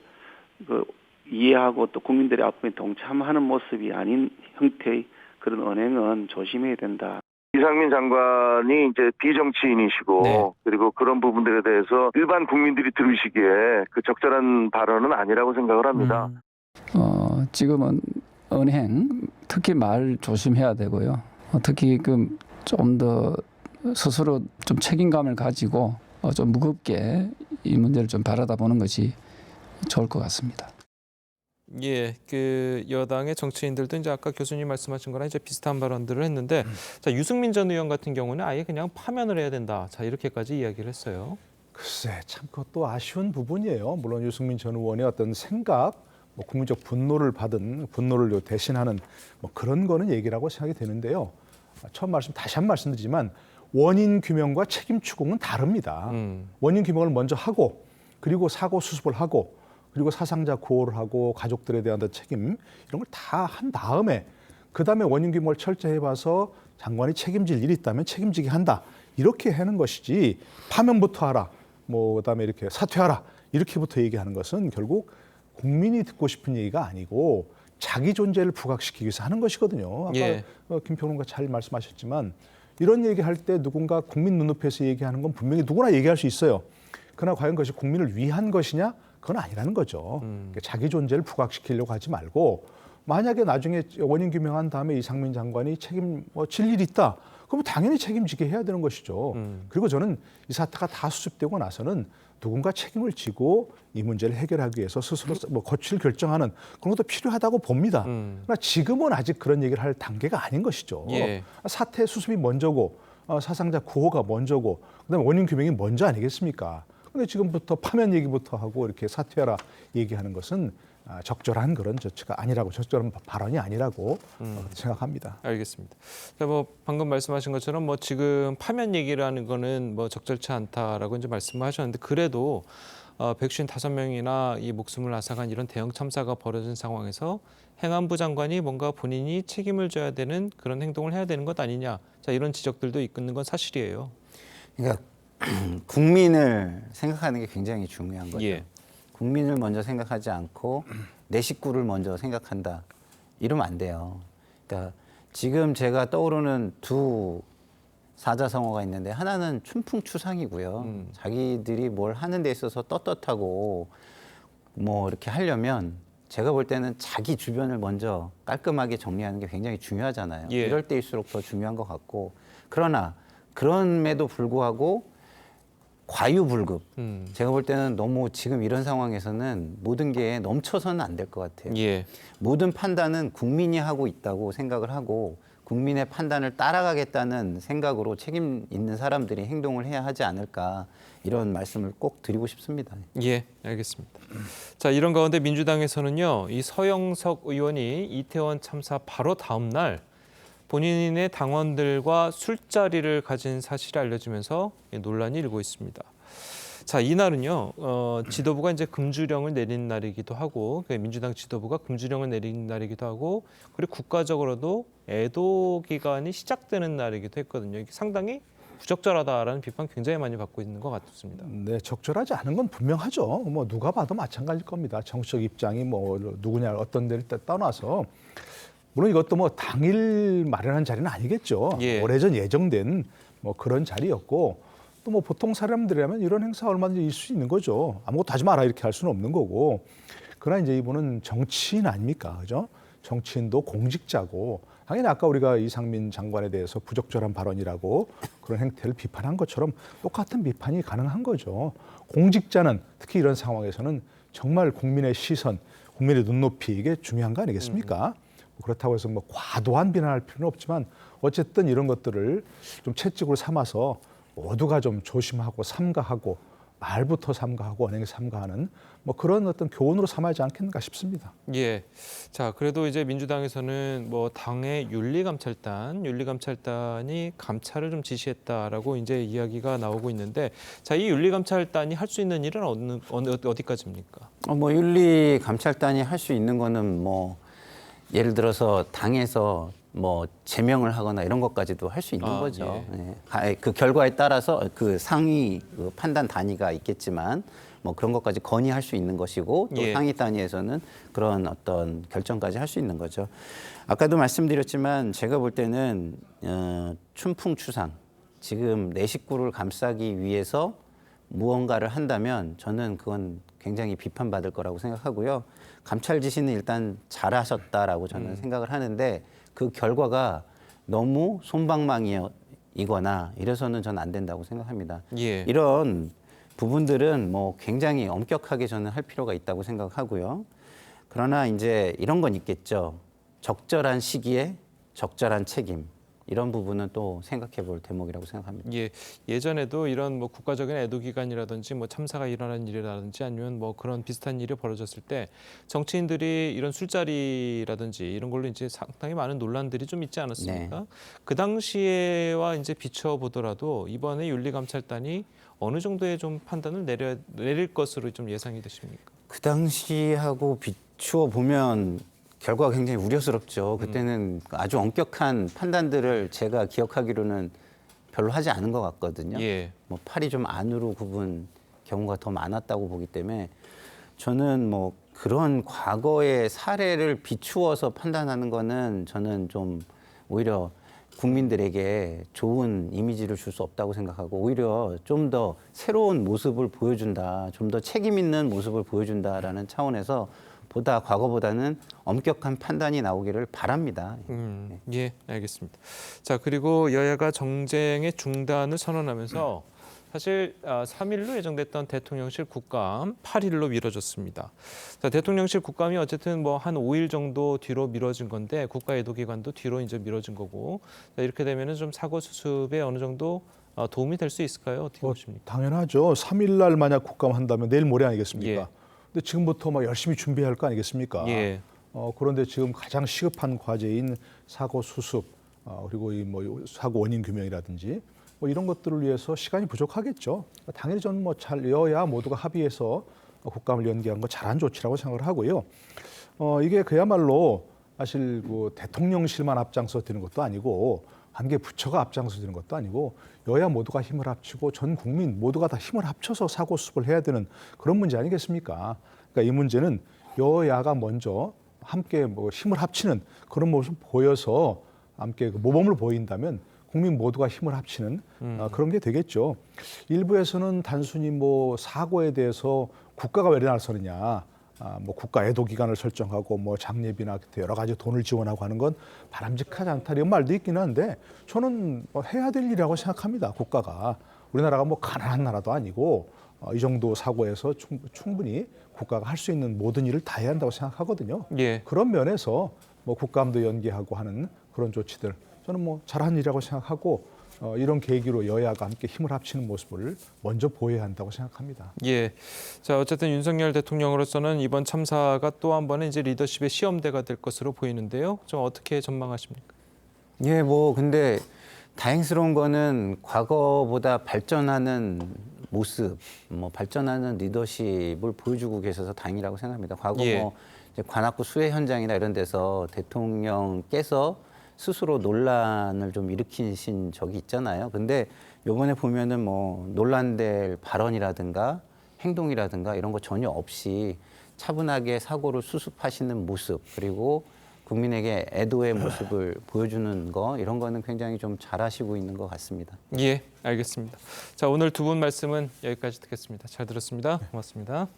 그 이해하고 또 국민들의 아픔에 동참하는 모습이 아닌 형태의 그런 언행은 조심해야 된다. 이상민 장관이 이제 비정치인이시고 네. 그리고 그런 부분들에 대해서 일반 국민들이 들으시기에 그 적절한 발언은 아니라고 생각을 합니다. 지금은 언행, 특히 말 조심해야 되고요. 특히 그 좀 더 스스로 좀 책임감을 가지고 좀 무겁게 이 문제를 좀 바라다보는 것이 좋을 것 같습니다. 예, 그 여당의 정치인들도 이제 아까 교수님 말씀하신 거랑 이제 비슷한 발언들을 했는데, 자, 유승민 전 의원 같은 경우는 아예 그냥 파면을 해야 된다. 자, 이렇게까지 이야기를 했어요. 글쎄, 참 그것도 아쉬운 부분이에요. 물론 유승민 전 의원의 어떤 생각, 뭐 국민적 분노를 대신하는 뭐 그런 거는 얘기라고 생각이 되는데요. 다시 한 말씀드리지만 원인 규명과 책임 추궁은 다릅니다. 원인 규명을 먼저 하고 그리고 사고 수습을 하고 그리고 사상자 구호를 하고 가족들에 대한 책임 이런 걸 다 한 다음에 그다음에 원인 규명을 철저히 해봐서 장관이 책임질 일이 있다면 책임지게 한다. 이렇게 하는 것이지 파면부터 하라. 뭐 그다음에 이렇게 사퇴하라. 이렇게부터 얘기하는 것은 결국 국민이 듣고 싶은 얘기가 아니고 자기 존재를 부각시키기 위해서 하는 것이거든요. 아까 예. 김평론가 잘 말씀하셨지만 이런 얘기할 때 누군가 국민 눈높이에서 얘기하는 건 분명히 누구나 얘기할 수 있어요. 그러나 과연 그것이 국민을 위한 것이냐? 그건 아니라는 거죠. 자기 존재를 부각시키려고 하지 말고 만약에 나중에 원인 규명한 다음에 이상민 장관이 책임질 일이 있다. 그럼 당연히 책임지게 해야 되는 것이죠. 그리고 저는 이 사태가 다 수습되고 나서는 누군가 책임을 지고 이 문제를 해결하기 위해서 스스로 거취를 결정하는 그런 것도 필요하다고 봅니다. 그러나 지금은 아직 그런 얘기를 할 단계가 아닌 것이죠. 예. 사태 수습이 먼저고 사상자 구호가 먼저고 그다음에 원인 규명이 먼저 아니겠습니까? 근데 지금부터 파면 얘기부터 하고 이렇게 사퇴하라 얘기하는 것은 적절한 그런 조치가 아니라고 적절한 발언이 아니라고 생각합니다. 알겠습니다. 뭐 방금 말씀하신 것처럼 뭐 지금 파면 얘기를 하는 거는 뭐 적절치 않다라고 이제 말씀하셨는데 그래도 155명이나 이 목숨을 앗아간 이런 대형 참사가 벌어진 상황에서 행안부 장관이 뭔가 본인이 책임을 져야 되는 그런 행동을 해야 되는 것 아니냐. 자, 이런 지적들도 있는 건 사실이에요. 그러니까 국민을 생각하는 게 굉장히 중요한 거죠. 예. 국민을 먼저 생각하지 않고 내 식구를 먼저 생각한다. 이러면 안 돼요. 그러니까 지금 제가 떠오르는 두 사자성어가 있는데 하나는 춘풍추상이고요. 자기들이 뭘 하는 데 있어서 떳떳하고 뭐 이렇게 하려면 제가 볼 때는 자기 주변을 먼저 깔끔하게 정리하는 게 굉장히 중요하잖아요. 예. 이럴 때일수록 더 중요한 것 같고 그러나 그럼에도 불구하고 과유불급. 제가 볼 때는 너무 지금 이런 상황에서는 모든 게 넘쳐서는 안 될 것 같아요. 예. 모든 판단은 국민이 하고 있다고 생각을 하고 국민의 판단을 따라가겠다는 생각으로 책임 있는 사람들이 행동을 해야 하지 않을까 이런 말씀을 꼭 드리고 싶습니다. 예, 알겠습니다. 자, 이런 가운데 민주당에서는요, 이 서영석 의원이 이태원 참사 바로 다음 날 본인의 당원들과 술자리를 가진 사실이 알려지면서 논란이 일고 있습니다. 자, 이날은요, 지도부가 이제 금주령을 내린 날이기도 하고, 민주당 지도부가 금주령을 내린 날이기도 하고, 그리고 국가적으로도 애도 기간이 시작되는 날이기도 했거든요. 이게 상당히 부적절하다라는 비판 굉장히 많이 받고 있는 것 같습니다. 네, 적절하지 않은 건 분명하죠. 뭐 누가 봐도 마찬가지일 겁니다. 정치적 입장이 뭐 누구냐 어떤 데를 떠나서. 물론 이것도 뭐 당일 마련한 자리는 아니겠죠. 예. 오래전 예정된 뭐 그런 자리였고 또 뭐 보통 사람들이라면 이런 행사 얼마든지 있을 수 있는 거죠. 아무것도 하지 마라 이렇게 할 수는 없는 거고. 그러나 이제 이분은 정치인 아닙니까, 그죠? 정치인도 공직자고 당연히 아까 우리가 이상민 장관에 대해서 부적절한 발언이라고 그런 행태를 비판한 것처럼 똑같은 비판이 가능한 거죠. 공직자는 특히 이런 상황에서는 정말 국민의 시선, 국민의 눈높이 이게 중요한 거 아니겠습니까? 그렇다고 해서 뭐 과도한 비난할 필요는 없지만 어쨌든 이런 것들을 좀 채찍으로 삼아서 모두가 좀 조심하고 삼가하고 말부터 삼가하고 언행에 삼가하는 뭐 그런 어떤 교훈으로 삼아야지 않겠는가 싶습니다. 예. 자, 그래도 이제 민주당에서는 뭐 당의 윤리감찰단이 감찰을 좀 지시했다라고 이제 이야기가 나오고 있는데, 자, 이 윤리감찰단이 할 수 있는 일은 어디까지입니까? 뭐 윤리감찰단이 할 수 있는 거는 뭐 예를 들어서 당에서 뭐 제명을 하거나 이런 것까지도 할 수 있는 거죠. 예. 그 결과에 따라서 그 상위 그 판단 단위가 있겠지만 뭐 그런 것까지 건의할 수 있는 것이고 또 예. 상위 단위에서는 그런 어떤 결정까지 할 수 있는 거죠. 아까도 말씀드렸지만 제가 볼 때는 춘풍추상 지금 내 식구를 감싸기 위해서 무언가를 한다면 저는 그건 굉장히 비판받을 거라고 생각하고요. 감찰 지시는 일단 잘하셨다라고 저는 생각을 하는데 그 결과가 너무 솜방망이거나 이래서는 저는 안 된다고 생각합니다. 예. 이런 부분들은 뭐 굉장히 엄격하게 저는 할 필요가 있다고 생각하고요. 그러나 이제 이런 건 있겠죠. 적절한 시기에 적절한 책임. 이런 부분은 또 생각해 볼 대목이라고 생각합니다. 예, 예전에도 이런 뭐 국가적인 애도 기간이라든지 뭐 참사가 일어난 일이라든지 아니면 뭐 그런 비슷한 일이 벌어졌을 때 정치인들이 이런 술자리라든지 이런 걸로 이제 상당히 많은 논란들이 좀 있지 않았습니까? 네. 그 당시에와 이제 비춰 보더라도 이번에 윤리감찰단이 어느 정도의 좀 판단을 내릴 것으로 좀 예상이 되십니까? 그 당시하고 비추어 보면 결과가 굉장히 우려스럽죠. 그때는 아주 엄격한 판단들을 제가 기억하기로는 별로 하지 않은 것 같거든요. 예. 뭐 팔이 좀 안으로 굽은 경우가 더 많았다고 보기 때문에 저는 뭐 그런 과거의 사례를 비추어서 판단하는 거는 저는 좀 오히려 국민들에게 좋은 이미지를 줄 수 없다고 생각하고 오히려 좀 더 새로운 모습을 보여준다, 좀 더 책임 있는 모습을 보여준다라는 차원에서 보다 과거보다는 엄격한 판단이 나오기를 바랍니다. 예, 알겠습니다. 자, 그리고 여야가 정쟁의 중단을 선언하면서 사실 3일로 예정됐던 대통령실 국감 8일로 미뤄졌습니다. 자, 대통령실 국감이 어쨌든 뭐 한 5일 정도 뒤로 미뤄진 건데 국가애도기관도 뒤로 이제 미뤄진 거고 자, 이렇게 되면은 좀 사고 수습에 어느 정도 도움이 될 수 있을까요? 어떻게 보십니까? 당연하죠. 3일 날 만약 국감한다면 내일 모레 아니겠습니까? 예. 근데 지금부터 막 열심히 준비해야 할 거 아니겠습니까? 예. 그런데 지금 가장 시급한 과제인 사고 수습 그리고 이 뭐 사고 원인 규명이라든지 뭐 이런 것들을 위해서 시간이 부족하겠죠. 당연히 저는 뭐 잘 여야 모두가 합의해서 국감을 연기한 거 잘한 조치라고 생각을 하고요. 이게 그야말로 사실 뭐 대통령실만 앞장서 드는 것도 아니고 관계 부처가 앞장서 드는 것도 아니고 여야 모두가 힘을 합치고 전 국민 모두가 다 힘을 합쳐서 사고 수습을 해야 되는 그런 문제 아니겠습니까? 그러니까 이 문제는 여야가 먼저 함께 뭐 힘을 합치는 그런 모습을 보여서 함께 그 모범을 보인다면 국민 모두가 힘을 합치는 그런 게 되겠죠. 일부에서는 단순히 뭐 사고에 대해서 국가가 왜 나서느냐, 뭐 국가 애도 기간을 설정하고 뭐 장례비나 여러 가지 돈을 지원하고 하는 건 바람직하지 않다 이런 말도 있긴 한데 저는 뭐 해야 될 일이라고 생각합니다. 국가가 우리나라가 뭐 가난한 나라도 아니고 이 정도 사고에서 충분히 국가가 할 수 있는 모든 일을 다 해야 한다고 생각하거든요. 예. 그런 그런 면에서 뭐 국감도 연기하고 하는 그런 조치들 저는 뭐 잘한 일이라고 생각하고 이런 계기로 여야가 함께 힘을 합치는 모습을 먼저 보여야 한다고 생각합니다. 예. 자, 어쨌든 윤석열 대통령으로서는 이번 참사가 또 한 번의 이제 리더십의 시험대가 될 것으로 보이는데요. 좀 어떻게 전망하십니까? 예, 뭐 근데 다행스러운 거는 과거보다 발전하는 모습, 뭐 발전하는 리더십을 보여주고 계셔서 다행이라고 생각합니다. 과거 예. 뭐 이제 관악구 수해 현장이나 이런 데서 대통령께서 스스로 논란을 좀 일으키신 적이 있잖아요. 근데 이번에 보면은 뭐 논란될 발언이라든가 행동이라든가 이런 거 전혀 없이 차분하게 사고를 수습하시는 모습 그리고 국민에게 애도의 모습을 보여주는 거 이런 거는 굉장히 좀 잘하시고 있는 것 같습니다. 예, 알겠습니다. 자, 오늘 두 분 말씀은 여기까지 듣겠습니다. 잘 들었습니다. 고맙습니다.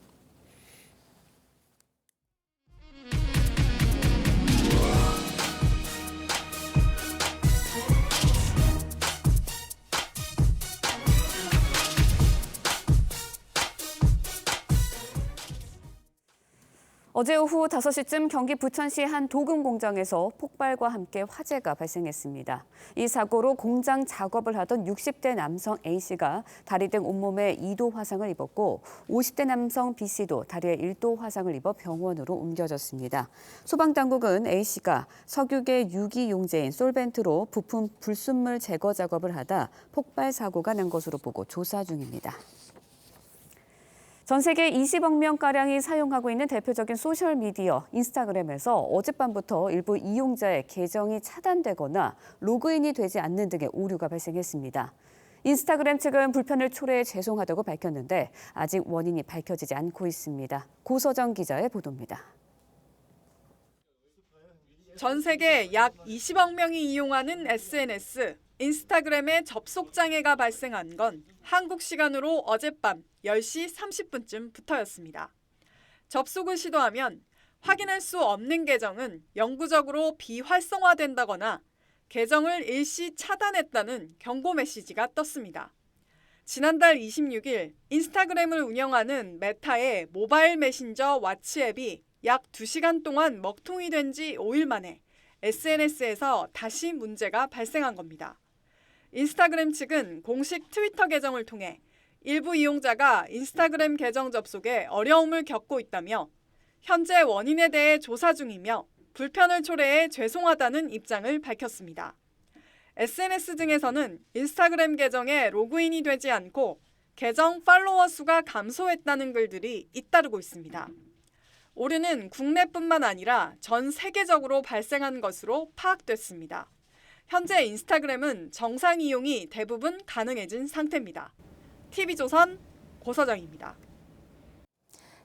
어제 오후 5시쯤 경기 부천시 한 도금 공장에서 폭발과 함께 화재가 발생했습니다. 이 사고로 공장 작업을 하던 60대 남성 A씨가 다리 등 온몸에 2도 화상을 입었고 50대 남성 B씨도 다리에 1도 화상을 입어 병원으로 옮겨졌습니다. 소방당국은 A씨가 석유계 유기용제인 솔벤트로 부품 불순물 제거 작업을 하다 폭발 사고가 난 것으로 보고 조사 중입니다. 전 세계 20억 명가량이 사용하고 있는 대표적인 소셜미디어 인스타그램에서 어젯밤부터 일부 이용자의 계정이 차단되거나 로그인이 되지 않는 등의 오류가 발생했습니다. 인스타그램 측은 불편을 초래해 죄송하다고 밝혔는데 아직 원인이 밝혀지지 않고 있습니다. 고서정 기자의 보도입니다. 전 세계 약 20억 명이 이용하는 SNS, 인스타그램에 접속 장애가 발생한 건 한국 시간으로 어젯밤 10시 30분쯤부터였습니다. 접속을 시도하면 확인할 수 없는 계정은 영구적으로 비활성화된다거나 계정을 일시 차단했다는 경고 메시지가 떴습니다. 지난달 26일 인스타그램을 운영하는 메타의 모바일 메신저 왓츠 앱이 약 2시간 동안 먹통이 된 지 5일 만에 SNS에서 다시 문제가 발생한 겁니다. 인스타그램 측은 공식 트위터 계정을 통해 일부 이용자가 인스타그램 계정 접속에 어려움을 겪고 있다며 현재 원인에 대해 조사 중이며 불편을 초래해 죄송하다는 입장을 밝혔습니다. SNS 등에서는 인스타그램 계정에 로그인이 되지 않고 계정 팔로워 수가 감소했다는 글들이 잇따르고 있습니다. 오류는 국내뿐만 아니라 전 세계적으로 발생한 것으로 파악됐습니다. 현재 인스타그램은 정상 이용이 대부분 가능해진 상태입니다. TV조선 고서정입니다.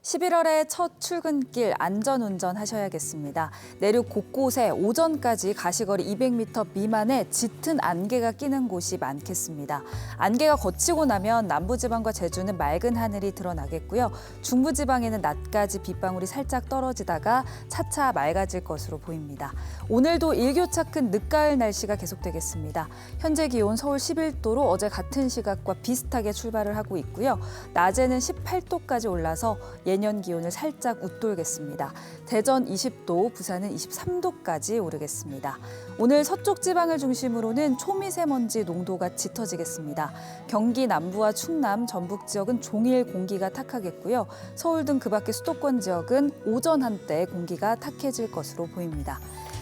11월의 첫 출근길 안전운전 하셔야겠습니다. 내륙 곳곳에 오전까지 가시거리 200m 미만의 짙은 안개가 끼는 곳이 많겠습니다. 안개가 걷히고 나면 남부지방과 제주는 맑은 하늘이 드러나겠고요. 중부지방에는 낮까지 빗방울이 살짝 떨어지다가 차차 맑아질 것으로 보입니다. 오늘도 일교차 큰 늦가을 날씨가 계속되겠습니다. 현재 기온 서울 11도로 어제 같은 시각과 비슷하게 출발을 하고 있고요. 낮에는 18도까지 올라서 예년 기온을 살짝 웃돌겠습니다. 대전 20도, 부산은 23도까지 오르겠습니다. 오늘 서쪽 지방을 중심으로는 초미세먼지 농도가 짙어지겠습니다. 경기 남부와 충남, 전북 지역은 종일 공기가 탁하겠고요. 서울 등 그 밖의 수도권 지역은 오전 한때 공기가 탁해질 것으로 보입니다.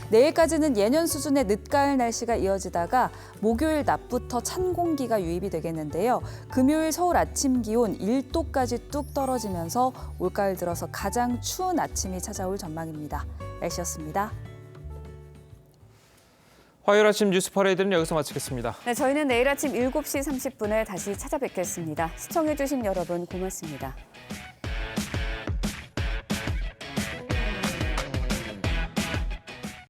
내일까지는 예년 수준의 늦가을 날씨가 이어지다가 목요일 낮부터 찬 공기가 유입이 되겠는데요. 금요일 서울 아침 기온 1도까지 뚝 떨어지면서 올가을 들어서 가장 추운 아침이 찾아올 전망입니다. 날씨였습니다. 화요일 아침 뉴스 퍼레이드는 여기서 마치겠습니다. 네, 저희는 내일 아침 7시 30분에 다시 찾아뵙겠습니다. 시청해주신 여러분 고맙습니다.